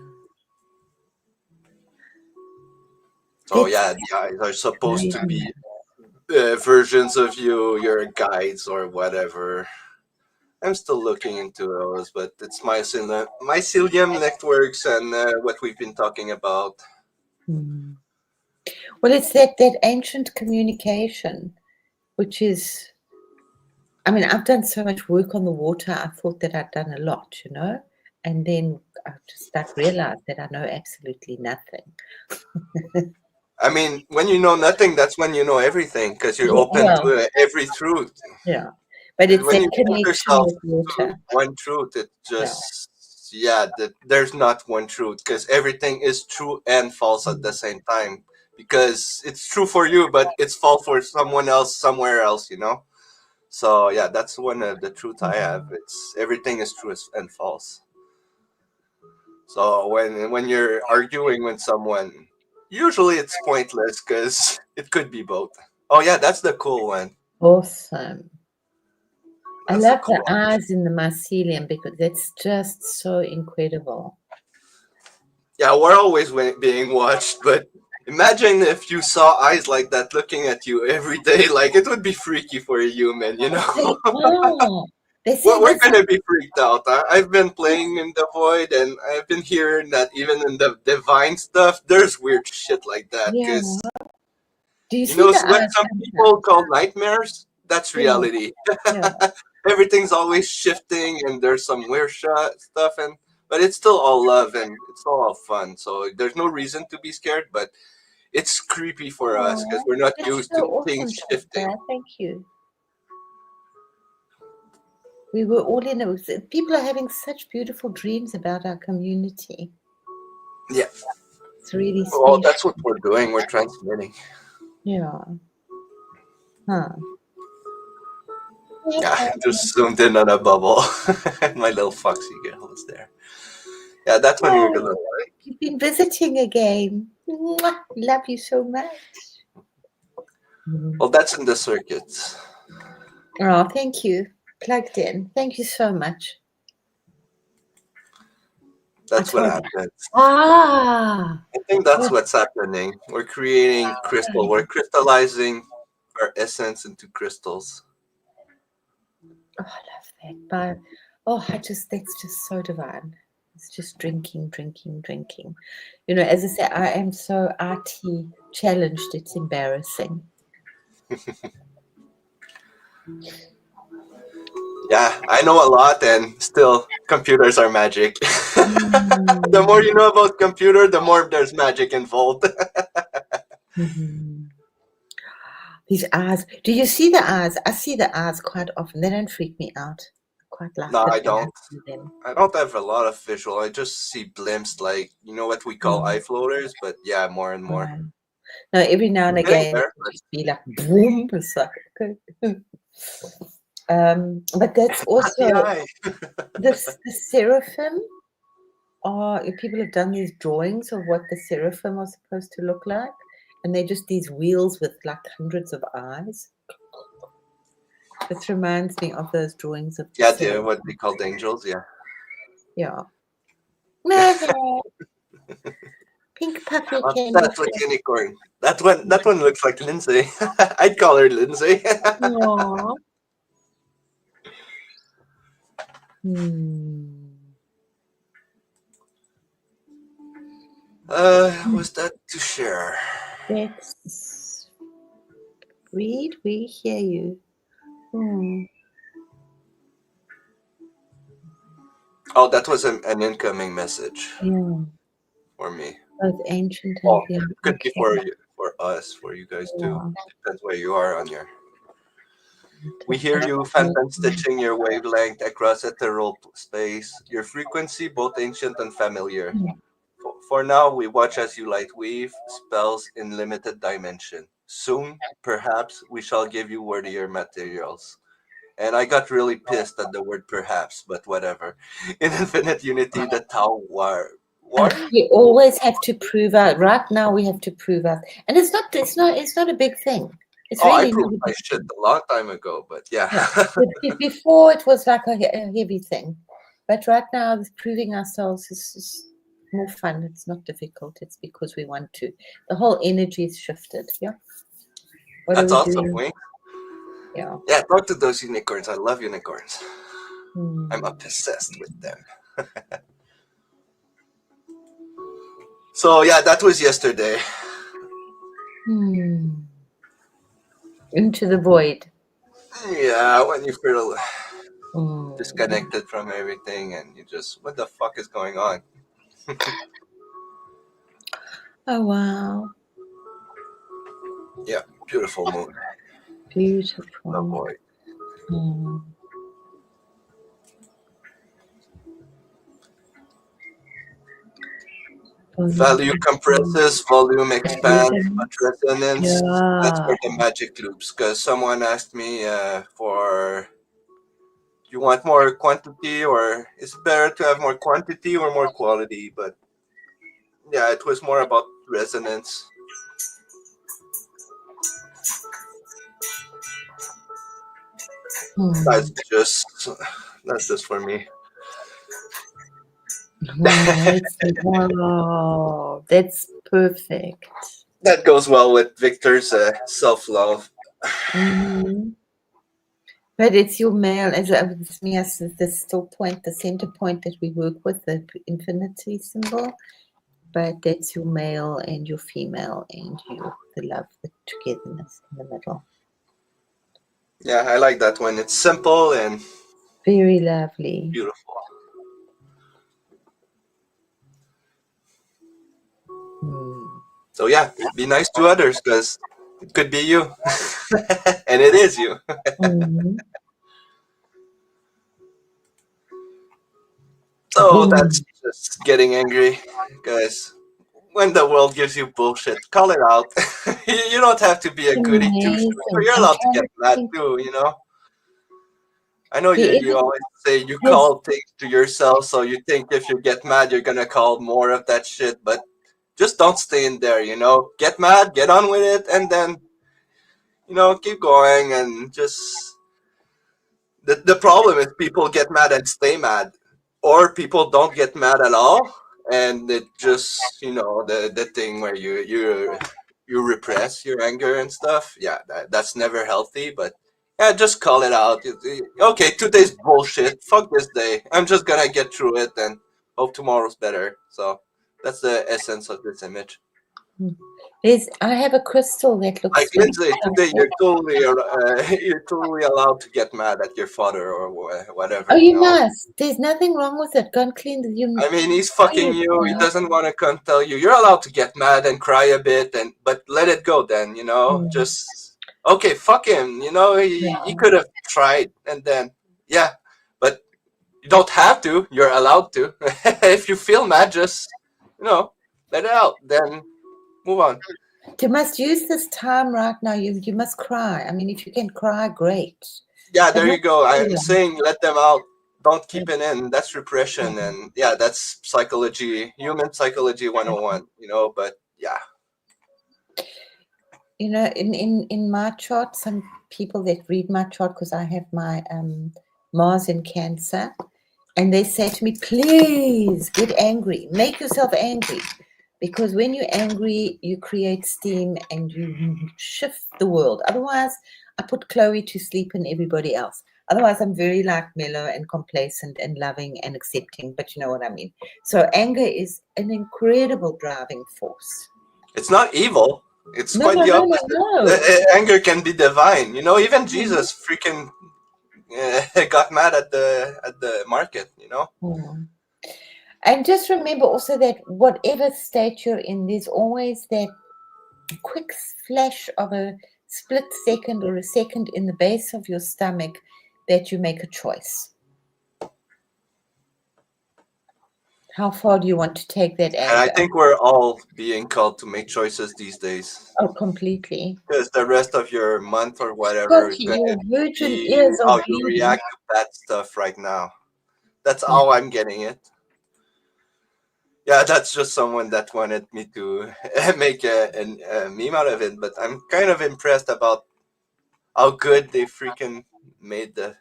So That's yeah, the eyes are supposed very to nice. be versions of you, your guides or whatever. I'm still looking into those, but it's mycelium networks and what we've been talking about. Mm. Well, it's that ancient communication, which is, I mean, I've done so much work on the water. I thought that I'd done a lot, you know, and then I just like realized that I know absolutely nothing. I mean, when you know nothing, that's when you know everything because you're Yeah, open well, to every truth. yeah, but it's When that you limit connection yourself with to water. one truth, it Yeah. just, yeah, there's not one truth because everything is true and false at the Mm. same time because it's true for you, but it's false for someone else somewhere else, you know? So, yeah, that's one of the truth I have. Mm. It's everything is true and false. So, when you're arguing with someone, usually it's pointless because it could be both. Oh, yeah, that's the cool one. Awesome. I That's the love cool the one. eyes in the mycelium because it's just so incredible. Yeah, we're always being watched, but imagine if you saw eyes like that looking at you every day. Like, it would be freaky for a human, you know? They are. They say We're that's gonna be freaked out. I've been playing in the void, and I've been hearing that even in the divine stuff, there's weird shit like that. yeah. Because, Do you you see know, the what eyes some people sometimes? call nightmares, that's Yeah, reality. yeah. Everything's always shifting, and there's some weird stuff, but it's still all love and it's all fun. So there's no reason to be scared, but it's creepy for us because Oh, we're not that's used so to things awesome, shifting. Pastor. Thank you. We were all in it. People are having such beautiful dreams about our community. Yeah. It's really Well, special. that's what we're doing. We're transmitting. Yeah. Huh. Yeah, just zoomed in on a bubble. My little foxy girl is there. Yeah, that's when we're Oh, gonna. you've been visiting again. Mwah. Love you so much. Well, that's in the circuits. Oh, thank you. Plugged in. Thank you so much. I That's what told happens. Ah, I think that's oh, what's happening. We're creating crystal. We're crystallizing our essence into crystals. oh, I love that. But oh, that's just so divine. It's just drinking, drinking, drinking. You know, as I say, I am so IT challenged. It's embarrassing. Yeah, I know a lot, and still, computers are magic. The more Mm. you know about computer, the more there's magic involved. Mhm. These eyes. Do you see the eyes? I see the eyes quite often. They don't freak me out. I quite like No, it I when I don't. see them. I don't have a lot of visual. I just see blimps, like you know what we call Mm. eye floaters, but yeah, more and more. Right. No, every now and Getting again it there, will but just be like boom. It's like okay. But that's not the also eye. the seraphim. People have done these drawings of what the seraphim are supposed to look like, and they're just these wheels with like hundreds of eyes. This reminds me of those drawings of the Yeah, the seraphim. what we call the angels. Yeah, Yeah. Mother, pink puppy came that's like before. unicorn. That one looks like Lindsay. I'd call her Lindsay. Aww. Hmm. Was that to share? Let's read. We hear you. Hmm. Oh, that was an incoming message Yeah, for me. both ancient and Oh, yeah. it could be Okay. for us, for you guys too. Yeah. Depends where you are on your. We That's hear just you, so Phantom, stitching your wavelength across ethereal space. Your frequency, both ancient and familiar. mm, For now, we watch as you light weave spells in limited dimension. Soon, perhaps, we shall give you worthier materials. And I got really pissed at the word perhaps, but whatever. In Infinite Unity, the Tau War? we always have to prove out. Right now, we have to prove out, and it's not a big thing. It's Oh, I really not proved a my big shit thing. a long time ago, but yeah. Yeah, but before it was like a heavy thing, but right now, proving ourselves is more fun. It's not difficult. It's because we want to. The whole energy is shifted. Yeah. What are That's we awesome, doing? Wing. Yeah. Yeah, talk to those unicorns. I love unicorns. I'm Hmm. obsessed with them. So yeah, that was yesterday. Hmm. Into the void. Yeah, when you feel Hmm. disconnected from everything and you just, what the fuck is going on? Oh wow. Yeah, beautiful moon. The Beautiful. void. Hmm. Value compresses, volume expands, but resonance, that's Yeah. where the magic loops. Because someone asked me for, do you want more quantity or is it better to have more quantity or more quality? But yeah, it was more about resonance. Hmm. That's just that's just for me. Wow, that's perfect. That goes well with Victor's self love. Hmm. But it's your male, as with me, as the still point, the center point that we work with, the infinity symbol. But that's your male and your female and the love, the togetherness in the middle. Yeah, I like that one. It's simple and Very lovely. beautiful. Hmm. So yeah, be nice to others because it could be you, and it is you. Hmm. So that's Boom. just getting angry, guys. When the world gives you bullshit, call it out. You don't have to be a goody two shoes, but Amazing. you're I'm allowed to trying get to mad think. too. I know you Whoever always say you has call things to yourself, so you think if you get mad, you're gonna call more of that shit. But just don't stay in there. Get mad, get on with it, and then keep going and just. The problem is people get mad and stay mad, or people don't get mad at all, and it just the thing where you repress your anger and stuff. Yeah, that's never healthy. But yeah, just call it out. Okay, today's bullshit. Fuck this day. I'm just gonna get through it and hope tomorrow's better. So that's the essence of this image. I have a crystal that Like looks very Lindsay, today like. you're totally allowed to get mad at your father or Oh, whatever. you must. There's nothing wrong with it. Go and clean the you I mean, he's dry fucking you. He yourself. doesn't want to come tell you. You're allowed to get mad and cry a bit, but let it go. Then Mm, just okay. Fuck him. He yeah. could have tried, and then yeah, but you don't have to. You're allowed to. If you feel mad, just let it out. Then move on. You must use this time right now. You must cry. I mean, if you can cry, great. Yeah, But there not you go. too I'm long. saying let them out. Don't Yeah. keep it in. That's repression. And yeah, that's psychology, human psychology 101, but yeah. In my chart, some people that read my chart, because I have my Mars in Cancer, and they say to me, please get angry, make yourself angry. Because when you're angry, you create steam and you shift the world. Otherwise, I put Chloe to sleep and everybody else. Otherwise, I'm very mellow and complacent and loving and accepting, but you know what I mean. So anger is an incredible driving force. It's not evil. It's No, quite no, the no, no, opposite. no. Anger can be divine. Even Jesus freaking got mad at the market. Mm. And just remember also that whatever state you're in, there's always that quick flash of a split second or a second in the base of your stomach that you make a choice. How far do you want to take that And I anger? think we're all being called to make choices these days. Oh, completely. Because the rest of your month or whatever Scott, is going your to virgin be ears are how you bleeding. react to bad stuff right now. That's Yeah. how I'm getting it. Yeah, that's just someone that wanted me to make a meme out of it, but I'm kind of impressed about how good they freaking made the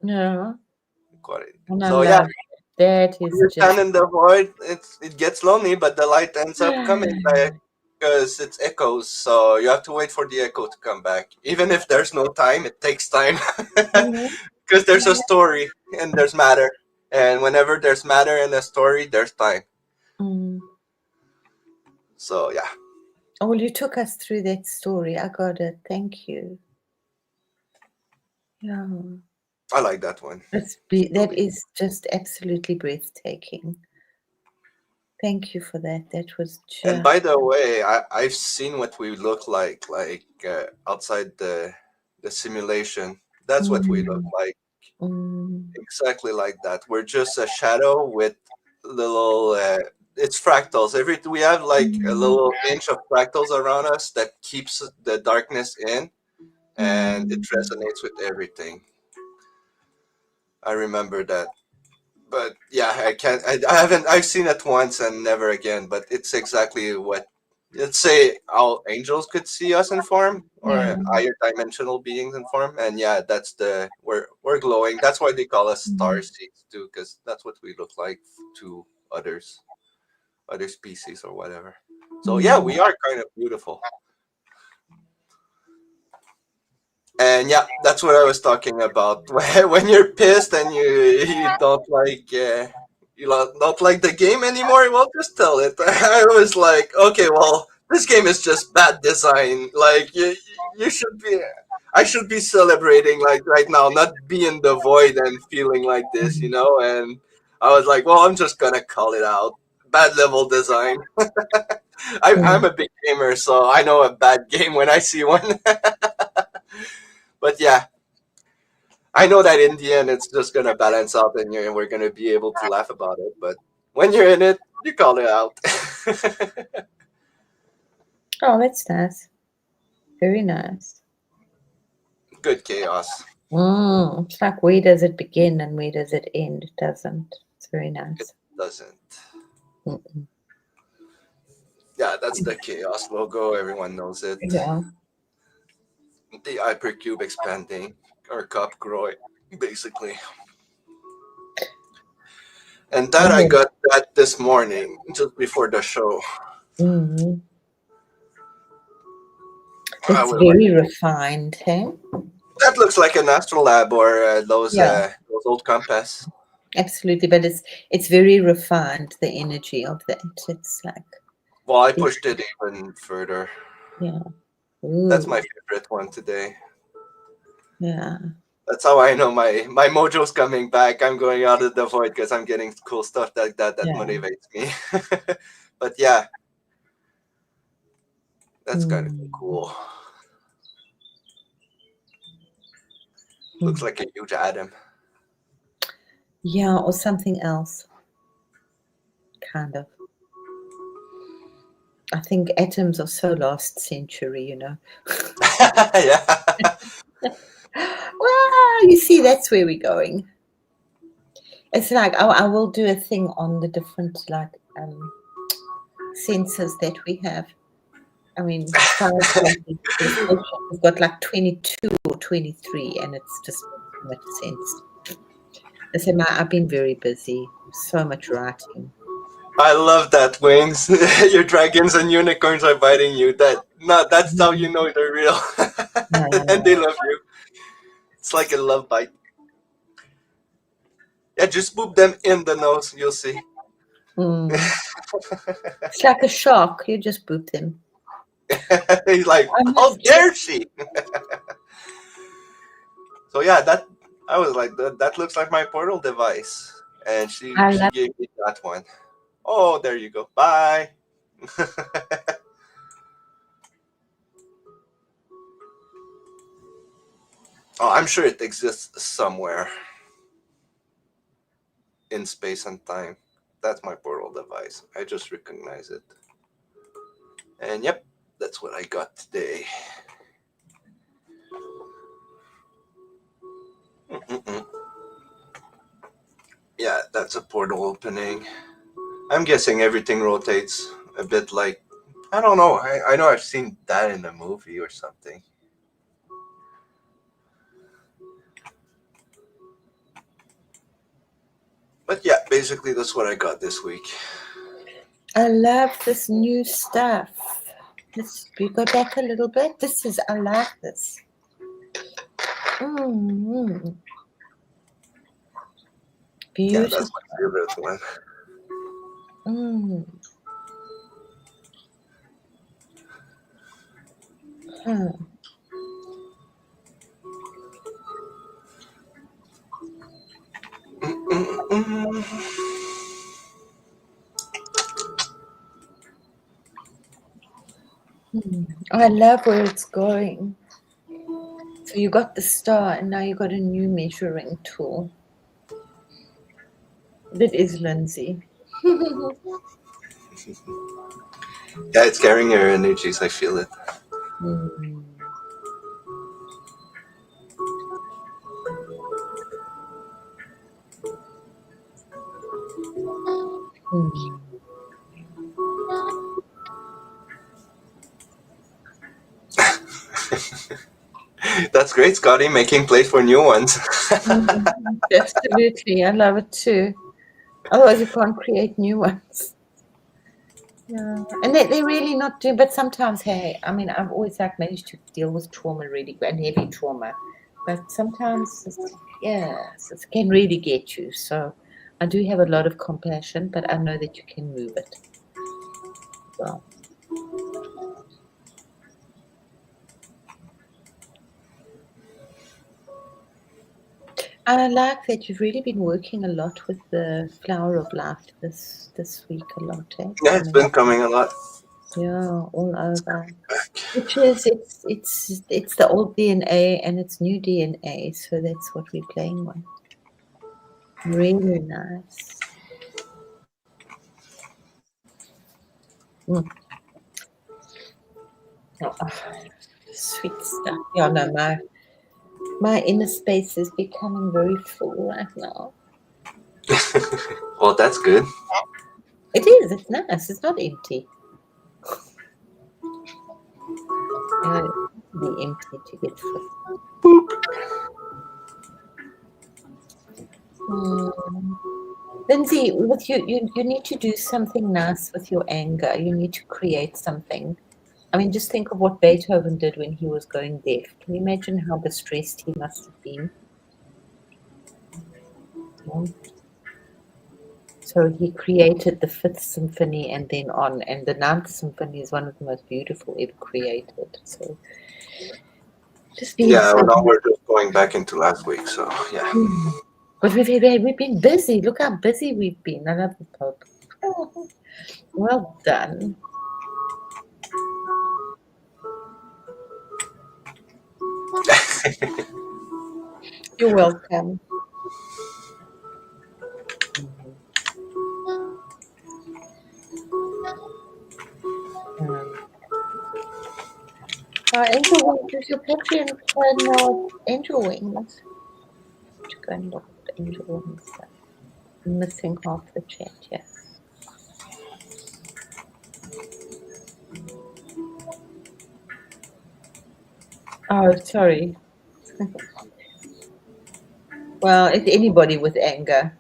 No, quality. and I So yeah, love that when is you just stand in the void, it gets lonely, but the light ends up coming back because it's echoes. So you have to wait for the echo to come back. Even if there's no time, it takes time Mhm. because there's a story and there's matter, and whenever there's matter in a story, there's time. Mm. So yeah, Oh, well, you took us through that story. I got it. Thank you. Yeah, I like that one. that is just absolutely breathtaking. Thank you for that. That was And just by the way, I've seen what we look like outside the simulation. That's what we look mm, like, mm, exactly like that. We're just a shadow with little. It's fractals. We have like a mm, little inch of fractals around us that keeps the darkness in, and it mm, resonates with everything. I remember that. But yeah, I can't. I haven't. I've seen it once and never again. But it's exactly what. Let's say how angels could see us in form, yeah. or higher dimensional beings in form, and yeah, that's we're glowing. That's why they call us star Mm, seeds too, because that's what we look like to others, other species or whatever. So yeah, mm, we are kind of beautiful. And yeah, that's what I was talking about. When you're pissed and you don't like don't like the game anymore, well, just tell it. I was like, okay, well, this game is just bad design. Like you should be. I should be celebrating like right now, not be in the void and feeling like this, mm, And I was like, well, I'm just gonna call it out. Bad level design. I'm mm, a big gamer, so I know a bad game when I see one. But yeah, I know that in the end it's just gonna balance out and we're gonna be able to laugh about it. But when you're in it, you call it out. Oh, that's nice. Very nice. Good chaos. It's like where does it begin and where does it end? It doesn't. It's very It nice. doesn't. Mm-mm. Yeah, that's the chaos logo. Everyone knows it. Yeah. The hypercube expanding or cup growing, basically. And that I Oh. got that this morning, just before the show. Mm. I It's was like, very refined, hey? that looks like an astrolabe or Yeah, those old compass. absolutely. But it's very refined, the energy of that. It's like, Well, I pushed it even further. yeah. That's Ooh, my favorite one today. yeah. That's how I know my mojo's coming back. I'm going out of the void because I'm getting cool stuff like that Yeah. motivates me. But yeah, that's kind of Mm. cool. Looks Mm. like a huge atom. Yeah, or something else, kind of. I think atoms are so last century. Yeah. Well, you see, that's where we're going. It's like I will do a thing on the different like senses that we have. I mean, five senses. We've got like 22 or 23, and it's just so much sense. Listen, I've been very busy. So much writing. I love that, Wings. Your dragons and unicorns are biting you. That's how you know they're real. And they love you. It's like a love bite. Yeah, just boop them in the nose, you'll see. Mm. It's like a shark. You just boop them. He's like, I how must dare she? So yeah, that I was like, that looks like my portal device. And I she love. gave me that one. Oh, there you go. Bye. Oh, I'm sure it exists somewhere in space and time. That's my portal device. I just recognize it. And yep, that's what I got today. Mm-mm-mm. Yeah, that's a portal opening. I'm guessing everything rotates a bit like, I don't know. I know I've seen that in a movie or something. But yeah, basically that's what I got this week. I love this new stuff. Let's we go back a little bit. I like this. Mm, Yeah, beautiful. that's my favorite one. Mm. Huh. Mm-mm-mm. I love where it's going. So you got the star, and now you got a new measuring tool. That is Lindsay. Yeah, it's carrying your energies. I feel it. Mm. Mm. That's great, Scotty, making place for new ones. Absolutely, I love it too. Otherwise, you can't create new ones. Yeah, and they're really not doing. But sometimes, hey, I mean, I've always managed to deal with trauma really and heavy trauma, but sometimes, it can really get you. So, I do have a lot of compassion, but I know that you can move it. Well, I like that you've really been working a lot with the flower of life this week a lot, eh? Yeah, it's been coming a lot. Yeah, all over. Which is it's the old DNA and it's new DNA, so that's what we're playing with. Really nice. Mm. Oh, sweet stuff. Yeah, no, my inner space is becoming very full right now. Well, that's good. It is. It's nice. It's not empty. You know, be empty to get full. Mm. Lindsay, with you need to do something nice with your anger. You need to create something. I mean, just think of what Beethoven did when he was going deaf. Can you imagine how distressed he must have been? Mm. So he created the Fifth Symphony and then on, and the Ninth Symphony is one of the most beautiful ever created. So just being Yeah, so. well, now we're just going back into last week, so yeah. But we've been busy. Look how busy we've been. I love the Pope. Oh, well done. You're welcome. Angel Wings, is your Patreon now Angel Wings? To go and look at Angel Wings. I'm missing half the chat here. Oh, sorry. Well, it's anybody with anger.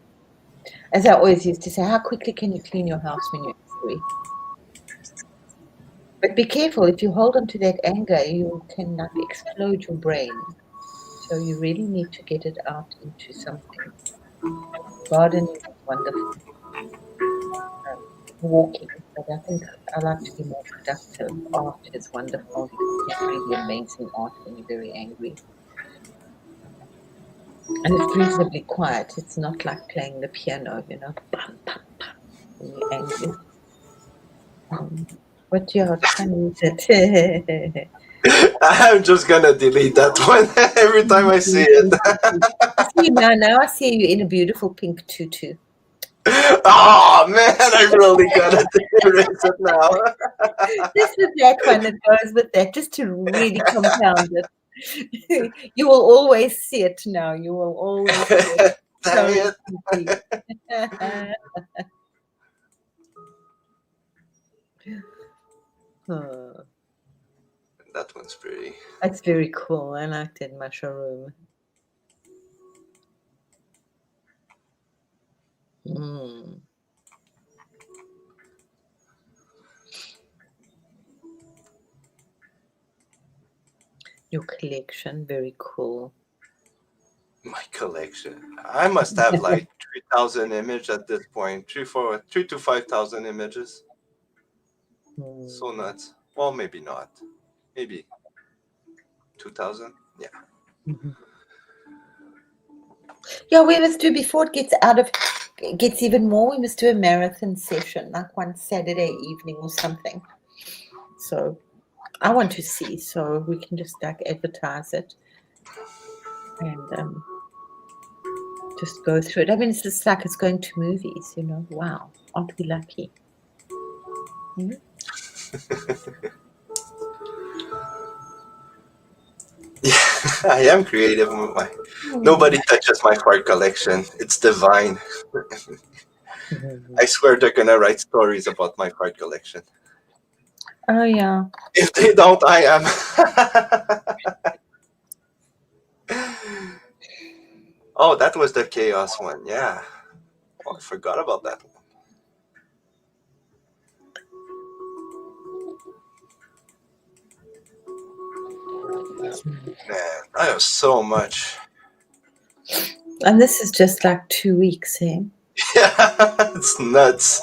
As I always used to say, how quickly can you clean your house when you're angry? But be careful, if you hold on to that anger, you can like explode your brain. So you really need to get it out into something. Gardening is wonderful. Walking, but I think I like to be more productive. Art is wonderful. You can make really amazing art when you're very angry. And it's reasonably quiet. It's not like playing the piano, you know, bam, bam, bam, when you're angry. But yeah, it's funny that I'm just gonna delete that one every time I see it. I see you now. Now I see you in a beautiful pink tutu. Oh man, I really gotta erase it now. Just with that one that goes with that, just to really compound it. You will always see it now. You will always see it. Dang So it. easy. Oh, That one's pretty. that's very cool. I like that mushroom. Mm. Your collection, very cool. My collection. I must have like 3,000 images at this point. 3 to 5,000 images. So nuts. Well, maybe not. Maybe 2,000. Yeah. Mhm. Yeah, we must do before it gets even more. We must do a marathon session, like one Saturday evening or something. So I want to see, so we can just like advertise it and just go through it. I mean, it's just like it's going to movies, you know. Wow, aren't we lucky? Hmm? Yeah, I am creative. Nobody touches my fart collection. It's divine. I swear they're gonna write stories about my fart collection. Oh yeah. If they don't, I am. Oh, that was the chaos one. Yeah. Oh, I forgot about that one. Man, I have so much. And this is just like 2 weeks, eh? Yeah, it's nuts.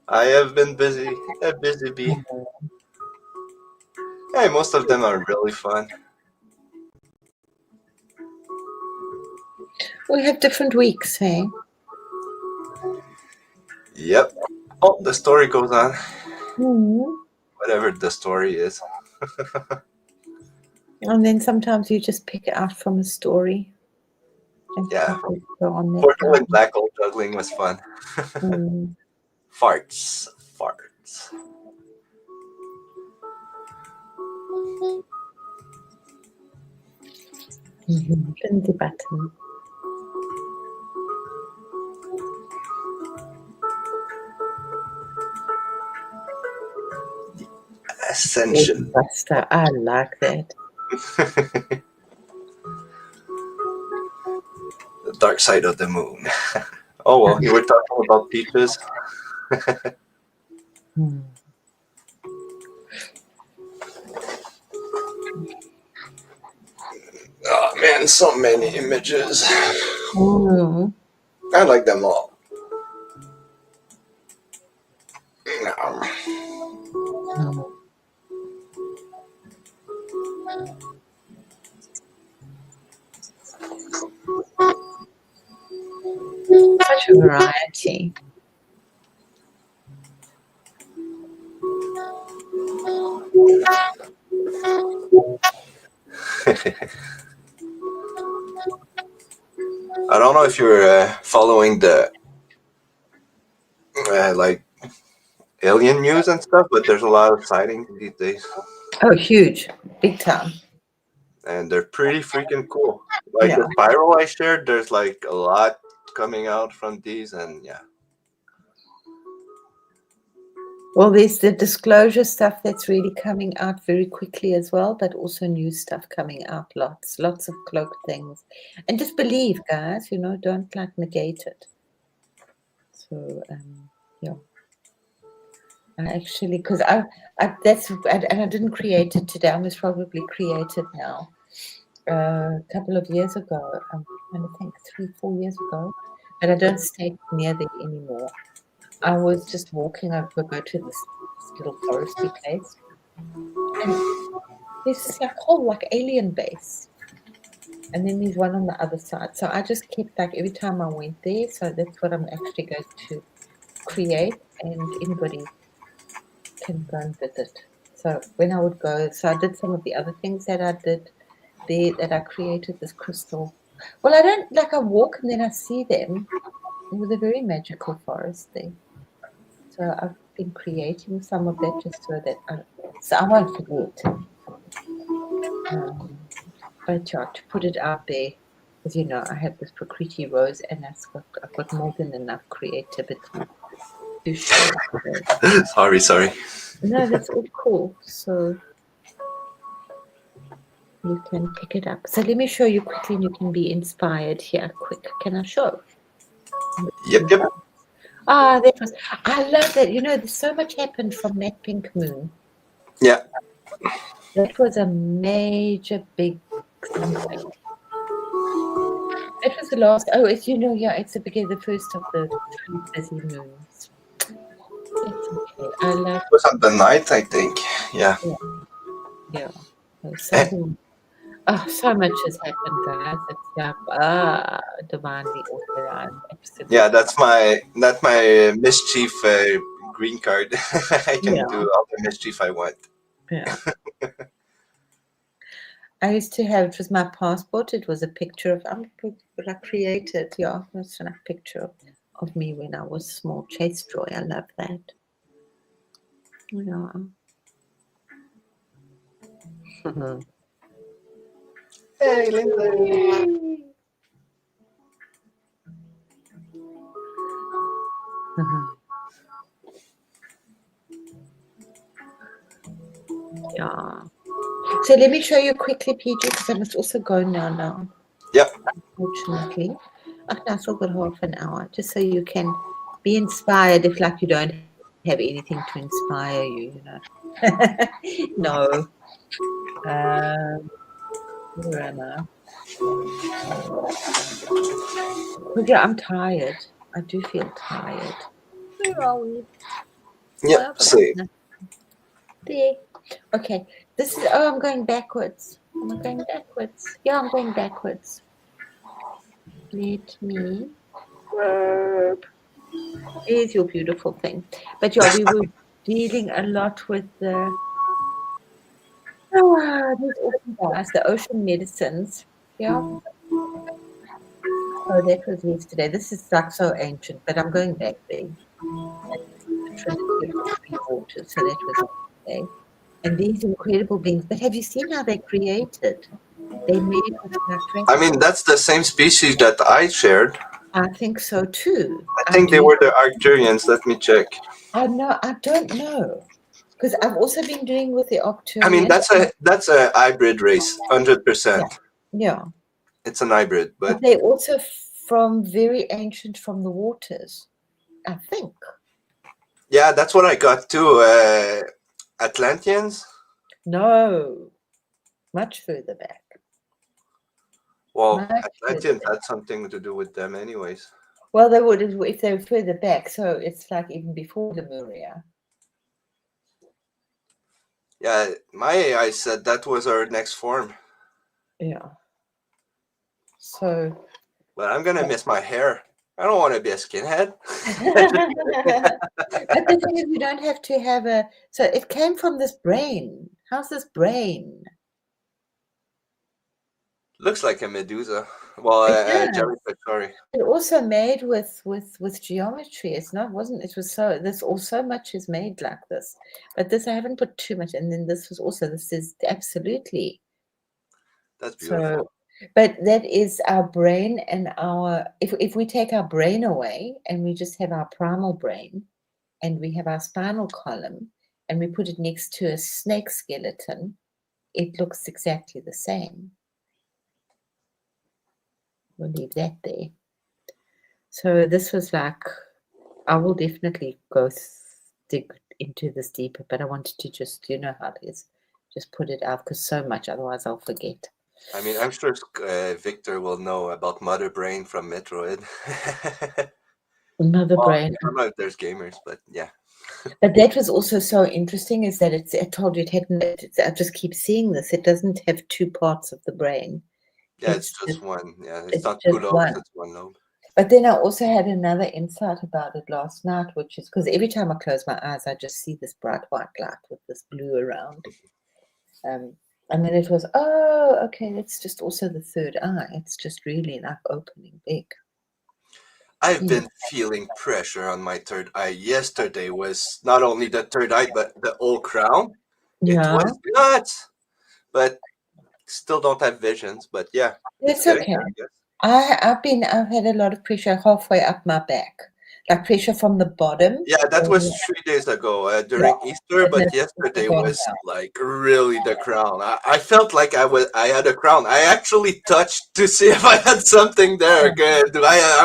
I have been busy. A busy bee. Hey, most of them are really fun. We have different weeks, eh? Yep. Oh, the story goes on. Mm. Whatever the story is. And then sometimes you just pick it out from a story and Yeah. go on that Portal and line. black hole juggling was fun. Mm. Farts. Farts. Pin the button. Ascension. Buster, I like that. The dark side of the moon. Oh well, you were talking about peaches. Mm. Oh man, so many images. Mm. I like them all. Mm. Such a variety. I don't know if you're following the like alien news and stuff, but there's a lot of sightings these days, Oh, huge. Big time. and they're pretty freaking cool. Like Yeah. the spiral I shared, there's like a lot coming out from these, and yeah. Well, there's the disclosure stuff that's really coming out very quickly as well, but also new stuff coming out. Lots of cloaked things. And just believe, guys, you know, don't like negate it. So, yeah. I actually, because and I didn't create it today. I was probably created now. A couple of years ago, I'm trying to think, 3, 4 years ago, but I don't stay near there anymore. I was just walking. I would go to this little foresty place, and this is like whole like alien base. And then there's one on the other side. So I just kept like every time I went there. So that's what I'm actually going to create, and anybody can go and visit. So when I would go, so I did some of the other things that I did there, that I created this crystal. Well, I don't like, I walk and then I see them. It was a very magical forest there. So I've been creating some of that just so I won't forget. But yeah, to put it out there, because I have this Prakriti rose, and I've got more than enough creativity to share. Sorry. No, that's all cool. So you can pick it up. So let me show you quickly, and you can be inspired here. Quick, can I show? Yep. That was. I love that. There's so much happened from that pink moon. Yeah. That was a major big something. That was the last. Oh, it's it's the first of the 3 busy moons. It's okay. I love. It was on the night, I think. Yeah. Yeah. Something. Oh, so much has happened, guys. It's like divinely authorized. Absolutely. Yeah, that's my mischief green card. I can do all the mischief I want. Yeah. I used to have, it was my passport. It was a picture of, I created, it's a picture of me when I was small. Chase Joy, I love that. Yeah. Hey, Lindsay. Yeah. So let me show you quickly, PG, because I must also go now. Yep. Unfortunately. I still got half an hour, just so you can be inspired if you don't have anything to inspire you, No. Where am I? Yeah, I'm tired. I do feel tired. Where are we? Yep. See. There. Okay. This is. Oh, I'm going backwards. Am I going backwards? Yeah, I'm going backwards. Let me. Here's your beautiful thing. But yeah, we were dealing a lot with the. These awesome guys, the ocean medicines. Yeah. Oh, that was yesterday. This is so ancient, but I'm going back there. The Trinity of the Three Waters. So that was yesterday. And these incredible beings. But have you seen how they're created? They made with I mean, that's the same species that I shared. I think so too. I think they were the Arcturians. Let me check. Oh no, I don't know. Because I've also been doing with the Arcturians. I mean, that's a hybrid race, 100%. Yeah. It's an hybrid, but they're also from very ancient, from the waters, I think. Yeah, that's what I got too. Atlanteans? No, much further back. Well, Atlanteans had something to do with them anyways. Well, they would if they were further back, so it's even before Lemuria. Yeah, my AI said that was our next form. Yeah. So. But I'm gonna miss my hair. I don't want to be a skinhead. But the thing is, you don't have to have a. So it came from this brain. How's this brain? Looks like a Medusa. Well, jellyfish. Sorry. It also made with geometry. It was so. This also much is made like this, but this I haven't put too much. And then this is absolutely. That's beautiful. So, but that is our brain, and if we take our brain away and we just have our primal brain, and we have our spinal column, and we put it next to a snake skeleton, it looks exactly the same. We'll leave that there. So this was I will definitely go dig into this deeper, but I wanted to just, how it is, just put it out, because so much, otherwise I'll forget. I mean, I'm sure Victor will know about Mother Brain from Metroid. Mother Brain. I don't know if there's gamers, but yeah. But that was also so interesting, is that I told you I just keep seeing this. It doesn't have 2 parts of the brain. Yeah, it's just one. Yeah, it's it's not two just lobes, one. it's one lobe. But then I also had another insight about it last night, which is because every time I close my eyes, I just see this bright white light with this blue around. And then it was, oh, okay, it's just also the third eye. It's just really like opening big. I've been feeling pressure on my third eye. Yesterday was not only the third eye, but the whole crown. It Yeah, was nuts, but still don't have visions. But yeah, it's it's getting okay. there, I guess. I've had a lot of pressure halfway up my back, like pressure from the bottom. Yeah, that all the was way- 3 days ago Yeah, during Easter, and but it's yesterday going was like really the crown. I felt like I had a crown. I actually touched to see if I had something there. down. Okay,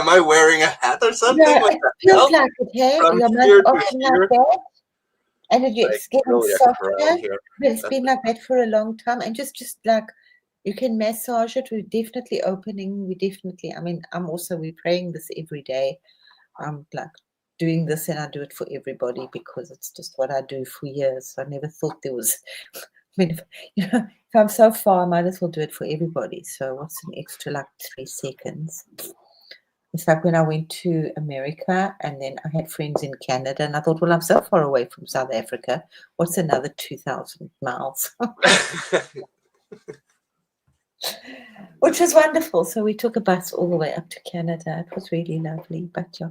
am I wearing a hat or something? Yeah, What it the feels hell? like it, hey? From Your mouth here to open like here, that, and like it's getting really a crown softer. here. But it's That's been like that for a long time, and just like you can massage it. We're definitely opening. We definitely. I mean, we're praying this every day. I'm like doing this, and I do it for everybody because it's just what I do for years. I never thought there was. I mean, if I'm so far, I might as well do it for everybody. So what's an extra like 3 seconds? It's like when I went to America and then I had friends in Canada, and I thought, well, I'm so far away from South Africa. What's another 2,000 miles? Which was wonderful. So we took a bus all the way up to Canada. It was really lovely. But yeah.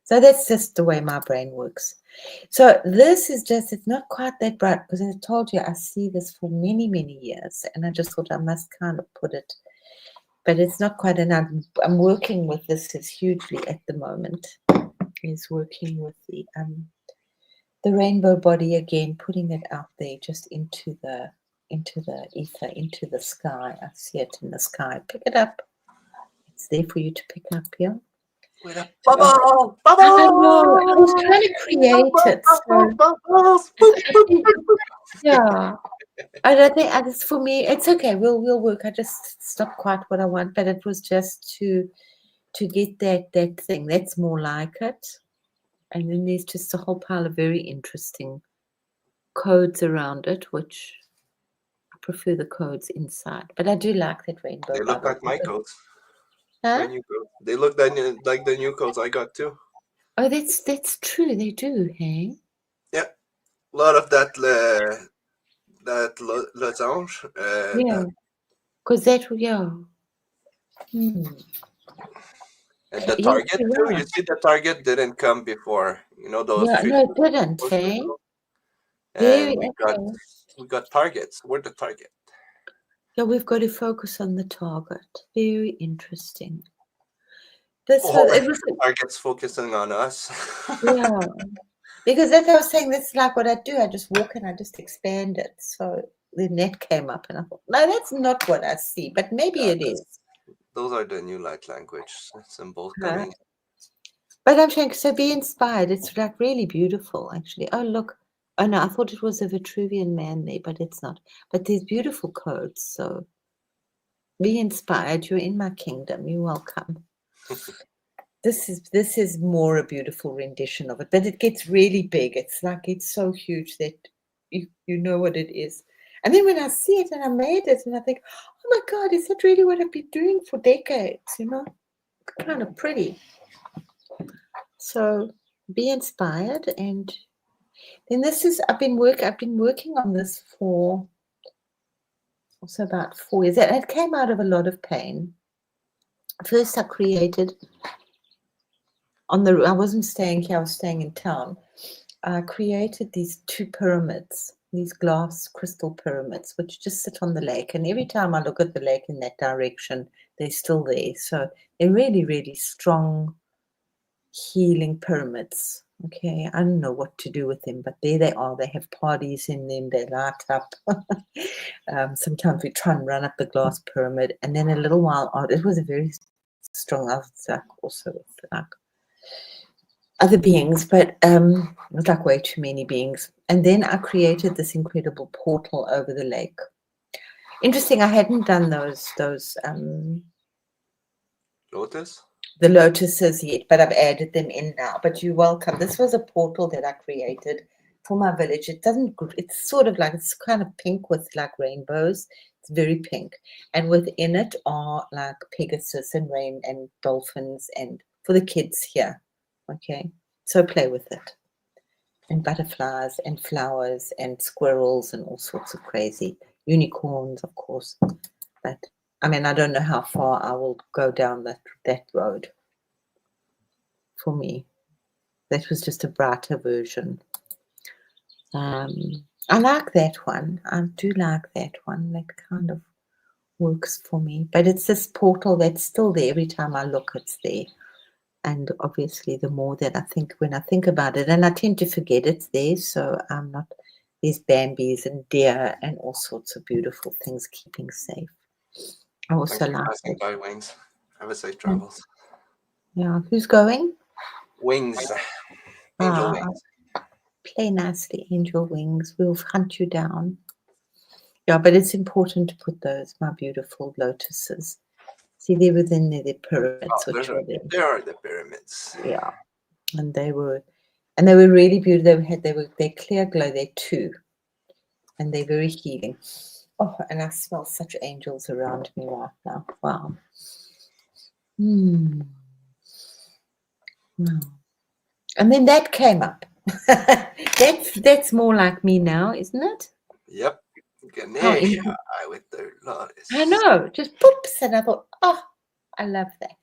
So that's just the way my brain works. So this is just, it's not quite that bright because I told you I see this for many, many years. And I just thought I must kind of put it, but it's not quite enough. I'm working with this is hugely at the moment. Is working with the rainbow body again, putting it out there just into the ether, into the sky. I see it in the sky. Pick it up. It's there for you to pick up here. With a bubble, I know. I was trying to create it. So bubbles. yeah. I don't think it's for me. It's okay. We'll work. I just it's not quite what I want, but it was just to get that thing. That's more like it. And then there's just a whole pile of very interesting codes around it, which I prefer the codes inside. But I do like that rainbow They look bubble. like my coats. Huh? My new coats. They look like the new coats I got too. Oh, that's true. They do, hey? Yeah, a lot of that losange. Yeah. Because yeah. Hmm. And the Yes, Target you're too. right. You see, the Target didn't come before. You know those Yeah, no, it 50 didn't, hey? ago? Very And okay. we got Targets. We're the Target. Yeah, we've got to focus on the target. Very interesting. This Or was it was Target's focusing on us. yeah. Because as I was saying, this is like what I do. I just walk and I just expand it. So the net came up and I thought, no, that's not what I see, but maybe Yeah, it is. those are the new light language symbols Right? coming. But I'm saying, so be inspired. It's like really beautiful, actually. Oh, look. Oh, no, I thought it was a Vitruvian man there, but it's not. But there's beautiful codes. So be inspired. You're in my kingdom. You're welcome. This is more a beautiful rendition of it, but it gets really big. It's like it's so huge that you know what it is. And then when I see it and I made it and I think, oh my God, is that really what I've been doing for decades? Kind of pretty. So be inspired. And then this is I've been working on this for also about 4 years. And it came out of a lot of pain. First I created I wasn't staying here, I was staying in town. I created these 2 pyramids, these glass crystal pyramids, which just sit on the lake. And every time I look at the lake in that direction, they're still there. So they're really, really strong, healing pyramids. Okay, I don't know what to do with them, but there they are. They have parties in them, they light up. Sometimes we try and run up the glass pyramid, and then a little while out, it was a very strong, I was like also like other beings, but it was like way too many beings. And then I created this incredible portal over the lake. Interesting, I hadn't done those Lotus? the lotuses yet, but I've added them in now. But you're welcome. This was a portal that I created for my village. It's sort of like, it's kind of pink with like rainbows. It's very pink. And within it are like Pegasus and rain and dolphins and for the kids here. Okay. So play with it. And butterflies and flowers and squirrels and all sorts of crazy unicorns, of course. But I mean, I don't know how far I will go down that road. For me, that was just a brighter version. I like that one. I do like that one. That kind of works for me. But it's this portal that's still there. Every time I look, it's there. And obviously, the more that I think, when I think about it, and I tend to forget it's there, so I'm not, there's Bambis and deer and all sorts of beautiful things keeping safe. I also Thanks for like passing that. by, Wings. Have a safe travels. Yeah, who's going? Wings. Angel Ah, Wings. play nicely, angel wings. We'll hunt you down. Yeah, but it's important to put those, my beautiful lotuses. See, they're within the pyramids, Oh, which are there. there are the pyramids. Yeah, and they were really beautiful. They clear glow. They're two, and they're very healing. Oh, and I smell such angels around me right now. Wow. Wow. And then that came up. That's more like me now, isn't it? Yep. How Ganesha with the lotus. I know, just poops, and I thought, oh, I love that.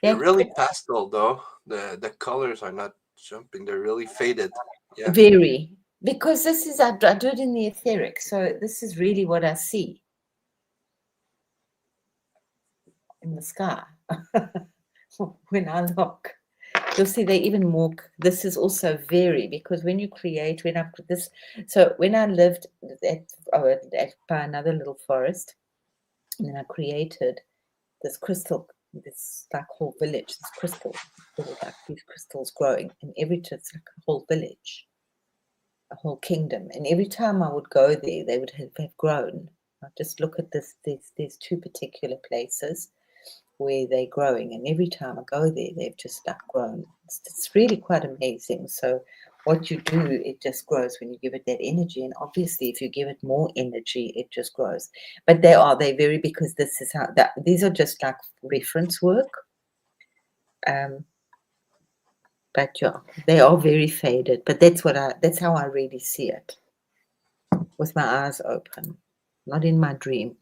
They're That really poops, pastel though. The colors are not jumping. They're really faded. Yeah. very, because this is I do it in the etheric, so this is really what I see in the sky when I look. You'll see they even more. This is also very, because when you create, when I put this, so when I lived by another little forest, and then I created this crystal, this like whole village, this crystal, little like these crystals growing, and it's like a whole village, a whole kingdom. And every time I would go there, they would have grown. I'd just look at this. There's two particular places where they're growing, and every time I go there, they've just like grown. It's really quite amazing. So what you do, it just grows when you give it that energy, and obviously if you give it more energy, it just grows. But they're very, because this is how that these are just like reference work. But yeah, they are very faded, but that's how I really see it, with my eyes open, not in my dream.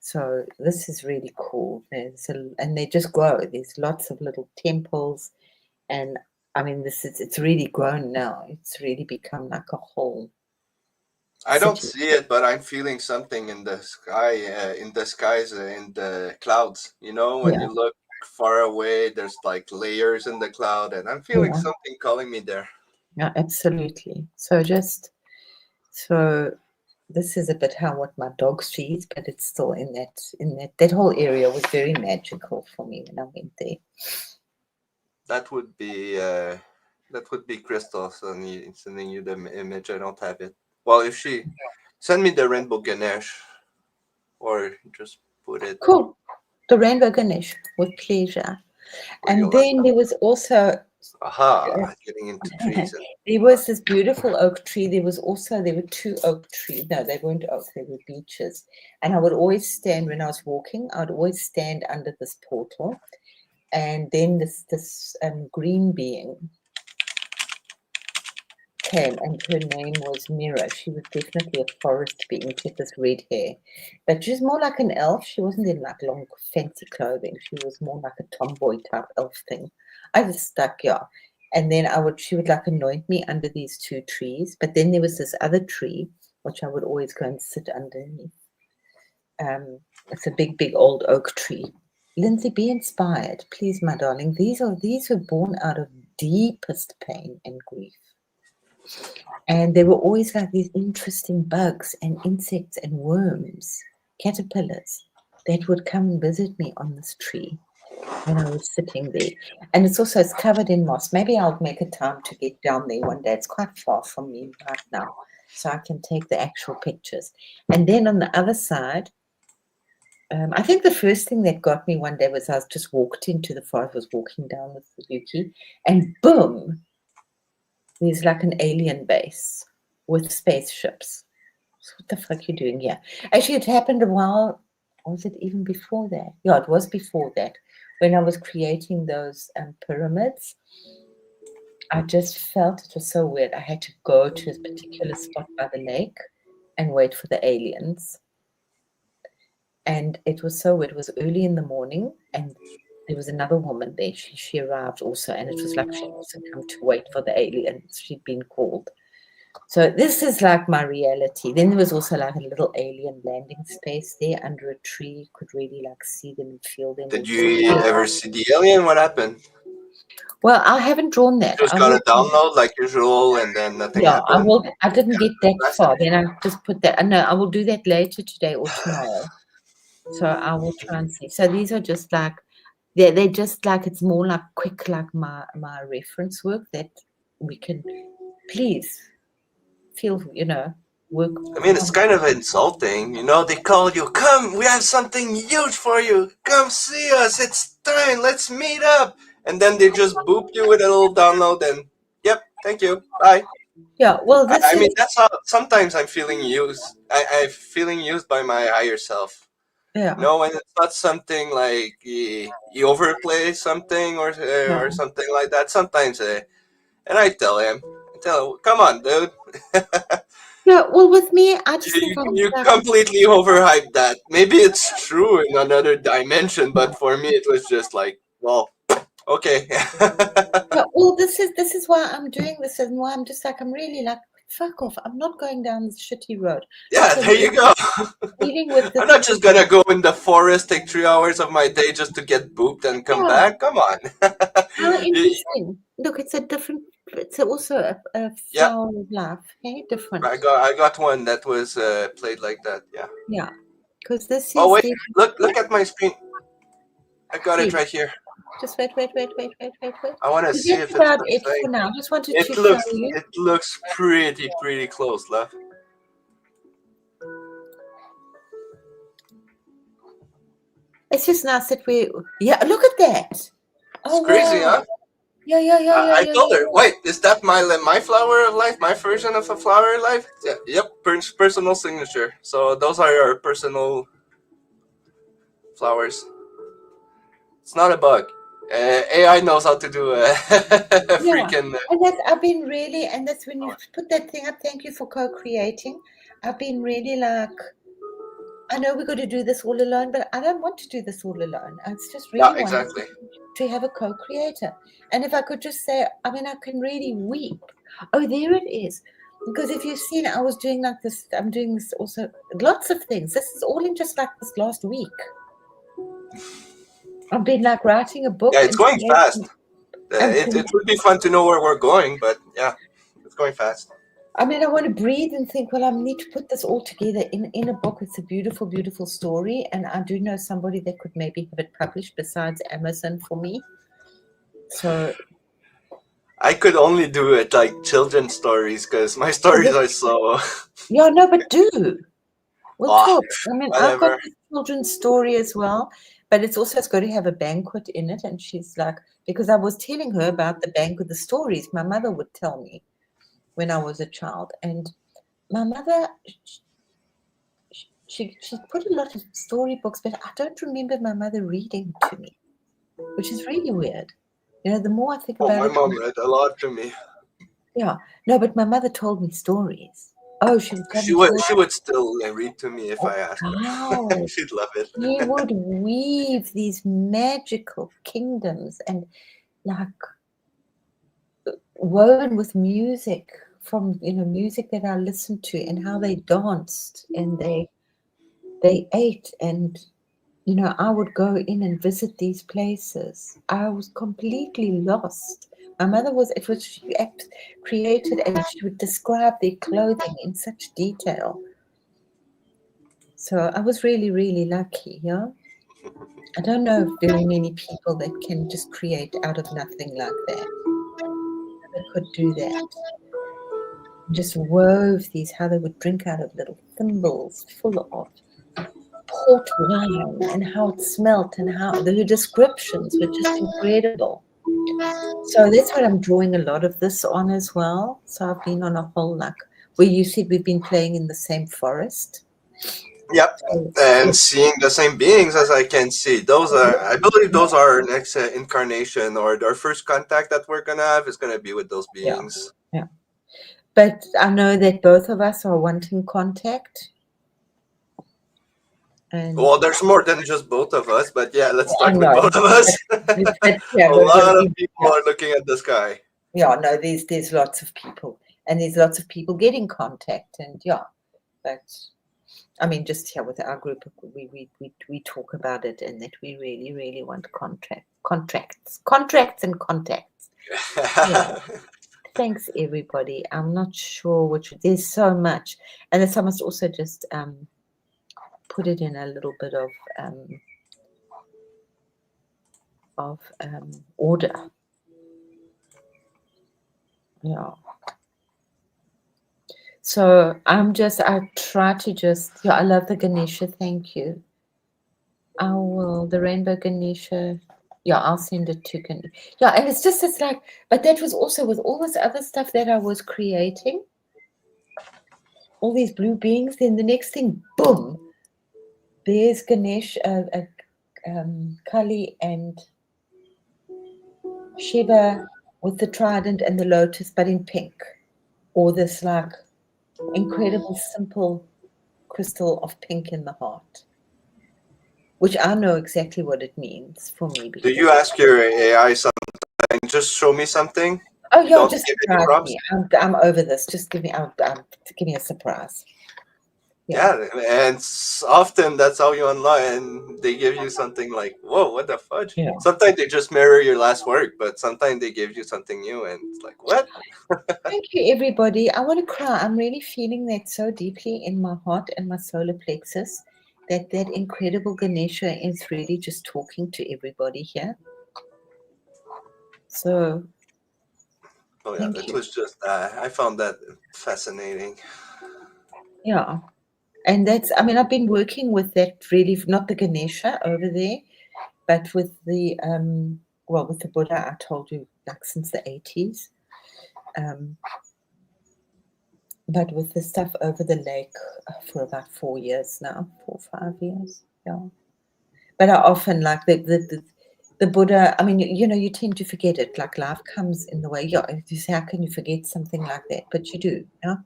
So this is really cool. And they just grow. There's lots of little temples, and I mean, it's really grown now. It's really become like a whole I don't city. see it, but I'm feeling something in the sky, in the skies, in the clouds. You know, when Yeah, you look far away, there's like layers in the cloud, and I'm feeling yeah, something calling me there. yeah, absolutely. So this is a bit how what my dog sees, but it's still in that whole area was very magical for me when I went there. That would be Crystal sending you the image. I don't have it. Well, if she send me the rainbow Ganesh, or just put it Cool. The Rainbow Ganesh, with pleasure. for And Yolanda. then there was also Aha, getting into trees and there was this beautiful oak tree. There were two oak trees. No, they weren't oak, they were beeches. And I would always stand, when I was walking, I would always stand under this portal. And then this green being came, and her name was Mira. She was definitely a forest being. She had this red hair, but she was more like an elf. She wasn't in like long fancy clothing. She was more like a tomboy type elf thing. I just stuck, yeah. And then she would like anoint me under these two trees. But then there was this other tree which I would always go and sit underneath. It's a big, big old oak tree. Lindsay, be inspired, please, my darling. These were born out of deepest pain and grief. And there were always like these interesting bugs and insects and worms, caterpillars, that would come and visit me on this tree when I was sitting there. And it's covered in moss. Maybe I'll make a time to get down there one day. It's quite far from me right now, so I can take the actual pictures. And then on the other side, I think the first thing that got me one day was I just walked into the forest, was walking down with Yuki, and boom, there's like an alien base with spaceships. What the fuck you doing here? Actually, it happened a while. Was it even before that? Yeah, it was before that. When I was creating those pyramids, I just felt it was so weird. I had to go to a particular spot by the lake and wait for the aliens. And it was so weird. It was early in the morning, and there was another woman there. She arrived also, and it was like she also come to wait for the aliens. She'd been called. So this is like my reality. Then there was also like a little alien landing space there under a tree. You could really like see them and feel them. Did you ever see the alien? What happened? Well, I haven't drawn that. Just got a download like usual, and then nothing Yeah, happened. I didn't get that far. Then I just put that. No, I will do that later today or tomorrow. So I will try and see. So these are just like they're just like, it's more like quick, like my reference work that we can please feel, work. I mean, it's kind of insulting, they call you, come, we have something huge for you, come see us, it's time, let's meet up, and then they just boop you with a little download and, yep, thank you, bye. Yeah, well, I mean, that's how, sometimes I'm feeling used, I'm feeling used by my higher self. Yeah. When it's not something like you overplay something or something like that, sometimes, and I tell him, come on, dude. Yeah, well, with me, I just think you completely overhyped that. Maybe it's true in another dimension, but for me, it was just like, well, okay. Yeah, well, this is why I'm doing this, and why I'm just like, I'm really like, fuck off. I'm not going down this shitty road. Yeah, there you go. I'm not just gonna go in the forest, take 3 hours of my day just to get booped and come back. Come on. How interesting. Look, it's a different. It's also a flower of life. Okay, different. I got one that was played like that. Yeah. Yeah, because this is. Oh wait! Look at my screen. I got it right here. Just wait. I want to see if it's about it for now. I just wanted to show you. It looks pretty close, love. It's just nice that yeah, look at that. Oh, it's crazy, huh? Yeah. I told her, wait, is that my flower of life, my version of a flower of life? Yeah, yep, personal signature. So those are our personal flowers. It's not a bug. AI knows how to do a freaking. And I've been really, and that's when you put that thing up. Thank you for co-creating. I've been really like, I know we're going to do this all alone, but I don't want to do this all alone. It's just really exactly. To have a co-creator. And if I could just say, I mean, I can really weep. Oh, there it is. Because if you've seen, I was doing like this, I'm doing this also, lots of things. This is all in just like this last week. I've been like writing a book. Yeah, it's going fast. It would be fun to know where we're going, but yeah, it's going fast. I mean, I want to breathe and think, well, I need to put this all together in a book. It's a beautiful, beautiful story. And I do know somebody that could maybe have it published besides Amazon for me. So I could only do it like children's stories because my stories are so. Yeah, no, but do. We'll talk. I mean, I've got a children's story as well, but it's got to have a banquet in it. And she's like, because I was telling her about the banquet, the stories my mother would tell me when I was a child. And my mother, she put a lot of storybooks, but I don't remember my mother reading to me, which is really weird. The more I think about it. My mom read a lot to me. Yeah. No, but my mother told me stories. Oh, she would still read to me if I asked her. She'd love it. She would weave these magical kingdoms and like woven with music from music that I listened to, and how they danced and they ate, and I would go in and visit these places. I was completely lost. My mother she created, and she would describe their clothing in such detail. So I was really, really lucky, yeah. I don't know very many people that can just create out of nothing like that. They could do that. Just wove these, how they would drink out of little thimbles full of port wine, and how it smelt, and how the descriptions were just incredible. So that's what I'm drawing a lot of this on as well. So I've been on a whole where you said we've been playing in the same forest. Yep. So, And seeing the same beings as I can see. Those are, I believe, those are our next incarnation, or our first contact that we're gonna have is gonna be with those yeah, beings. yeah. But I know that both of us are wanting contact. And Well, there's more than just both of us, but yeah, let's I start with know, both of us. yeah, A lot of people are looking at the sky. yeah, no, there's lots of people, and there's lots of people getting contact, and yeah, but I mean, just here with our group, we talk about it, and that we really, really want contracts, and contacts. Yeah. Thanks, everybody. I'm not sure which. There's so much, and so I must also just put it in a little bit of order. Yeah. So I try to just, yeah, I love the Ganesha. Thank you. I will, the Rainbow Ganesha. Yeah, I'll send it to Ganesha. Yeah, and it's like, but that was also with all this other stuff that I was creating, all these blue beings. Then the next thing, boom, there's Ganesh, Kali and Shiva with the trident and the lotus, but in pink, or this like incredible simple crystal of pink in the heart, which I know exactly what it means for me. Do you ask your AI something? Just show me something. Oh You yeah, don't just give any surprise prompts. me. I'm over this. Just give me a surprise. Yeah, and often that's how you unlock, and they give you something like, "Whoa, what the fudge?" Yeah. Sometimes they just mirror your last work, but sometimes they give you something new, and it's like, "What?" Thank you, everybody. I want to cry. I'm really feeling that so deeply in my heart and my solar plexus that incredible Ganesha is really just talking to everybody here. So, Oh yeah, thank that you. was just. I found that fascinating. Yeah. And I mean, I've been working with that really, not the Ganesha over there, but with the, with the Buddha, I told you, like since the 80s. But with the stuff over the lake for about 4 years now, 4 or 5 years. Yeah. But I often like the Buddha, I mean, you tend to forget it, like life comes in the way. Yeah, you say, how can you forget something like that? But you do, yeah.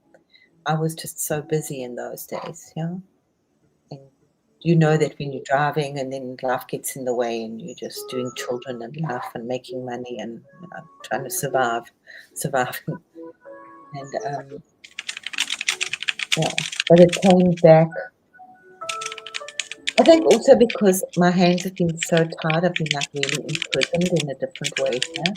I was just so busy in those days, yeah. And you know that when you're driving and then life gets in the way and you're just doing children and life and making money and trying to survive. And yeah, but it came back. I think also because my hands have been so tired, I've been like really imprisoned in a different way here,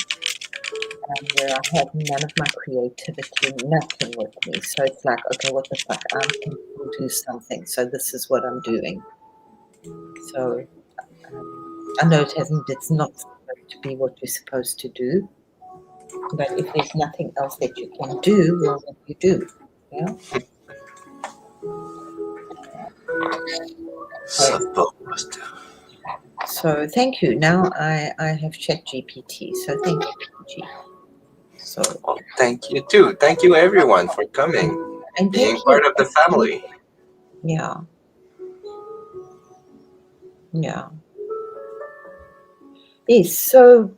where I have none of my creativity, nothing with me. So it's like, okay, what the fuck? I can do something. So this is what I'm doing. So I know it's not supposed to be what you're supposed to do. But if there's nothing else that you can do, well, what you do, yeah. Supposed to. So thank you. Now I have ChatGPT. So thank you, PG. So Well, thank you too. Thank you everyone for coming, and being thank part you. of the family. Yeah. Yeah. Yes. So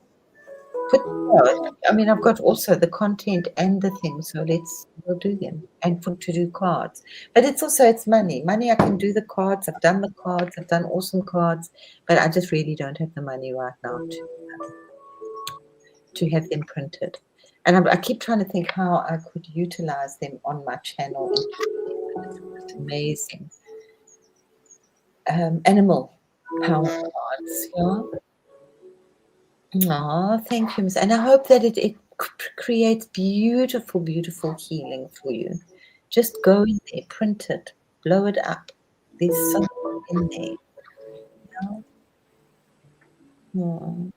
I mean, I've got also the content and the things, so we'll do them and to do cards. But it's money. Money, I can do the cards. I've done the cards. I've done awesome cards, but I just really don't have the money right now to have them printed. And I keep trying to think how I could utilize them on my channel. It's amazing. Animal power cards, yeah. Oh, thank you, Miss. And I hope that it creates beautiful, beautiful healing for you. Just go in there, print it, blow it up. There's something in there. Oh,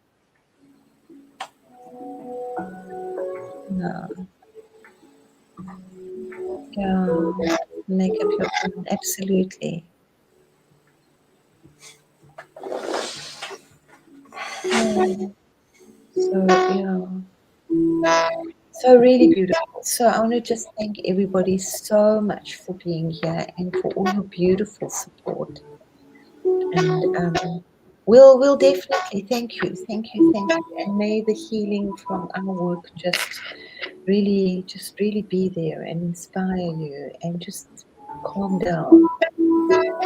no. Yeah, make up your own. Absolutely. So, yeah. So really beautiful. So I want to just thank everybody so much for being here and for all your beautiful support. And we'll definitely thank you, and may the healing from our work just really be there and inspire you, and just calm down,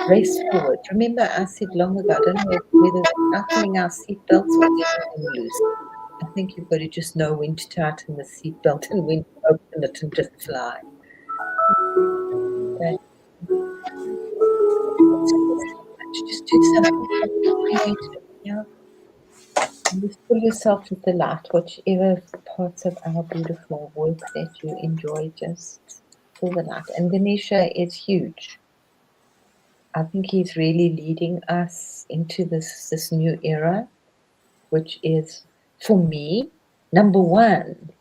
race forward. Remember, I said long ago, I don't know whether tightening our seatbelts or letting them loose. I think you've got to just know when to tighten the seatbelt and when to open it and just fly. But just do something creative, yeah. And just fill yourself with the light, whichever parts of our beautiful work that you enjoy, just fill the light. And Ganesha is huge. I think he's really leading us into this new era, which is, for me, number one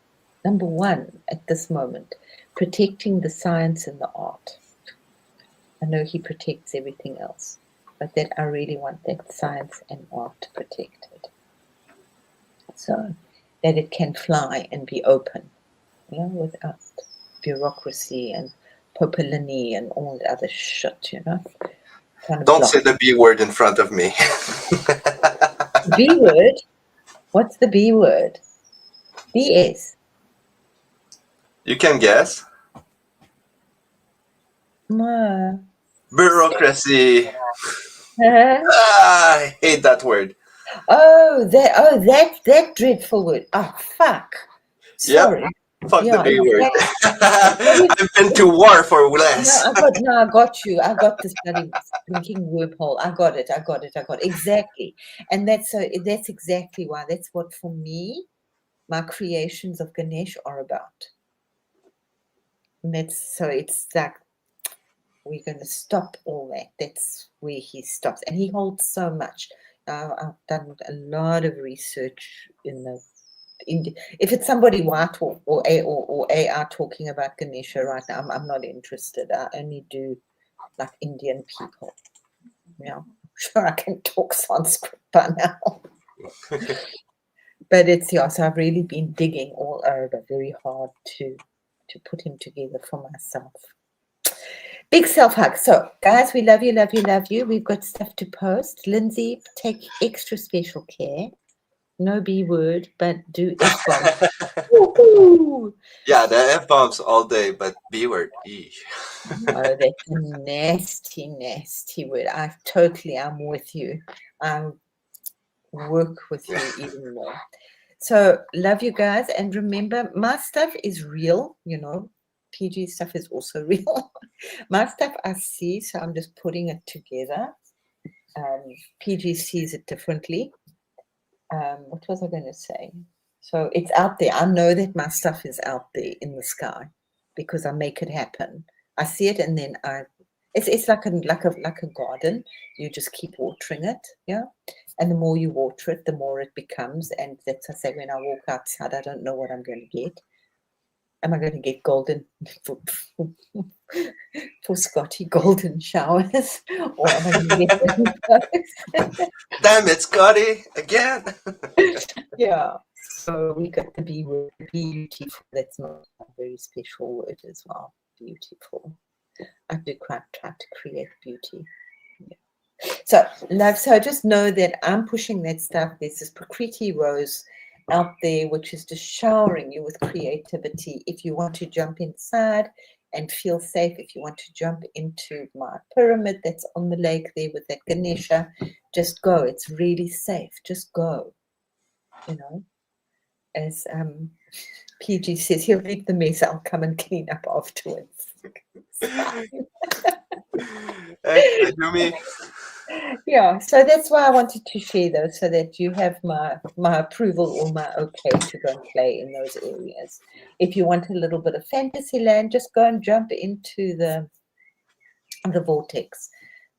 at this moment, protecting the science and the art. I know he protects everything else, but that I really want that science and art protected, so that it can fly and be open, you know, without bureaucracy and Popolini and all the other shit, you know. Don't say the B word in front of me. B word? What's the B word? BS. You can guess. Bureaucracy. I hate that word. That dreadful word. Oh, fuck. Sorry. Yep. Fuck the B word. Exactly. I've been to war for less. I got you. I got this bloody blinking wormhole. I got it. Exactly. And that's exactly why. That's what, for me, my creations of Ganesh are about. And it's like, we're going to stop all that. That's where he stops. And he holds so much. I've done a lot of research if it's somebody white or AI talking about Ganesha right now, I'm not interested. I only do like Indian people. Yeah, I'm sure I can talk Sanskrit by now. But so I've really been digging all over very hard to put him together for myself. Big self hug. So, guys, we love you. We've got stuff to post. Lindsay, take extra special care. No B word, but do F bomb. Yeah, the F bombs all day, but B word. Oh, that's a nasty word. I'm with you. I work with you even more. So, love you guys. And remember, my stuff is real, you know. PG stuff is also real. My stuff I see, so I'm just putting it together. PG sees it differently. What was I going to say? So it's out there. I know that my stuff is out there in the sky because I make it happen. I see it, and then it's like a garden. You just keep watering it, yeah. And the more you water it, the more it becomes. And that's, I say, when I walk outside, I don't know what I'm going to get. Am I going to get golden for Scotty golden showers, or am I going to get Damn it, Scotty, again. Yeah. So we got the B word, beautiful. That's not a very special word as well. Beautiful. I do quite try to create beauty. Yeah. So love. So just know that I'm pushing that stuff. There's this Prakriti rose out there, which is just showering you with creativity. If you want to jump inside and feel safe, if you want to jump into my pyramid that's on the lake there with that Ganesha, just go. It's really safe. Just go. You know, as PG says, he'll leave the mess. I'll come and clean up afterwards. Do me. Yeah, so that's why I wanted to share those, so that you have my approval or my okay to go and play in those areas. If you want a little bit of fantasy land, just go and jump into the vortex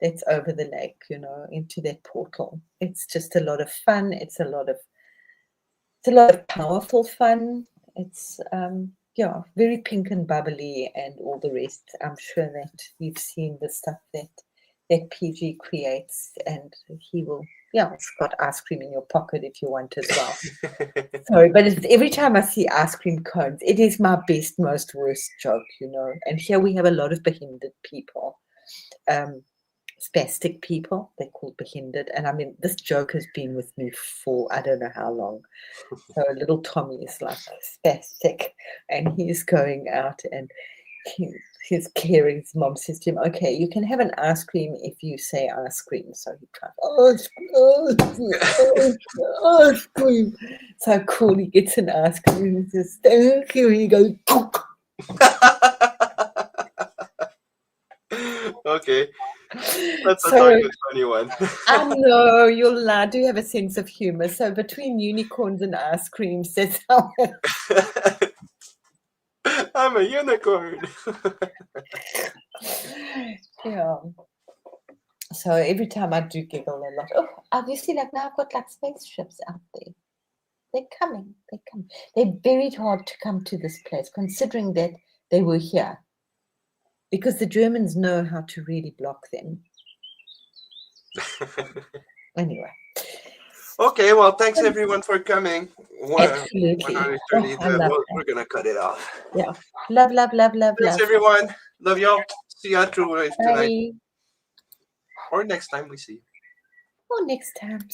that's over the lake, you know, into that portal. It's just a lot of fun. It's a lot of powerful fun. It's very pink and bubbly and all the rest. I'm sure that you've seen the stuff that PG creates, and he will Yeah, it's got ice cream in your pocket if you want as well. Sorry, but every time I see ice cream cones, it is my best, most worst joke, you know. And here we have a lot of behindered people, spastic people. They're called behindered. And I mean, this joke has been with me for I don't know how long. So little Tommy is like spastic, and he's going out, and he, his Carrie's mom says to him, "Okay, you can have an ice cream if you say ice cream." So he tries, ice cream, ice cream. So cool, he gets an ice cream and he says, "Thank you." And he goes, "Cook." Okay, that's a So dark and funny one. I know you'll do have a sense of humor. So between unicorns and ice creams, that's how. I'm a unicorn. Yeah. So every time I do giggle a lot. Oh, obviously, like now I've got like spaceships out there. They're coming. They come. They're very hard to come to this place, considering that they were here, because the Germans know how to really block them. Anyway. Okay, well, thanks everyone for coming. Absolutely. 130. Oh, I love Well, that. we're gonna cut it off. Yeah. Love, love, love, love, Thanks love. everyone. Love y'all. See ya through tonight Bye. or next time we see. Or next time.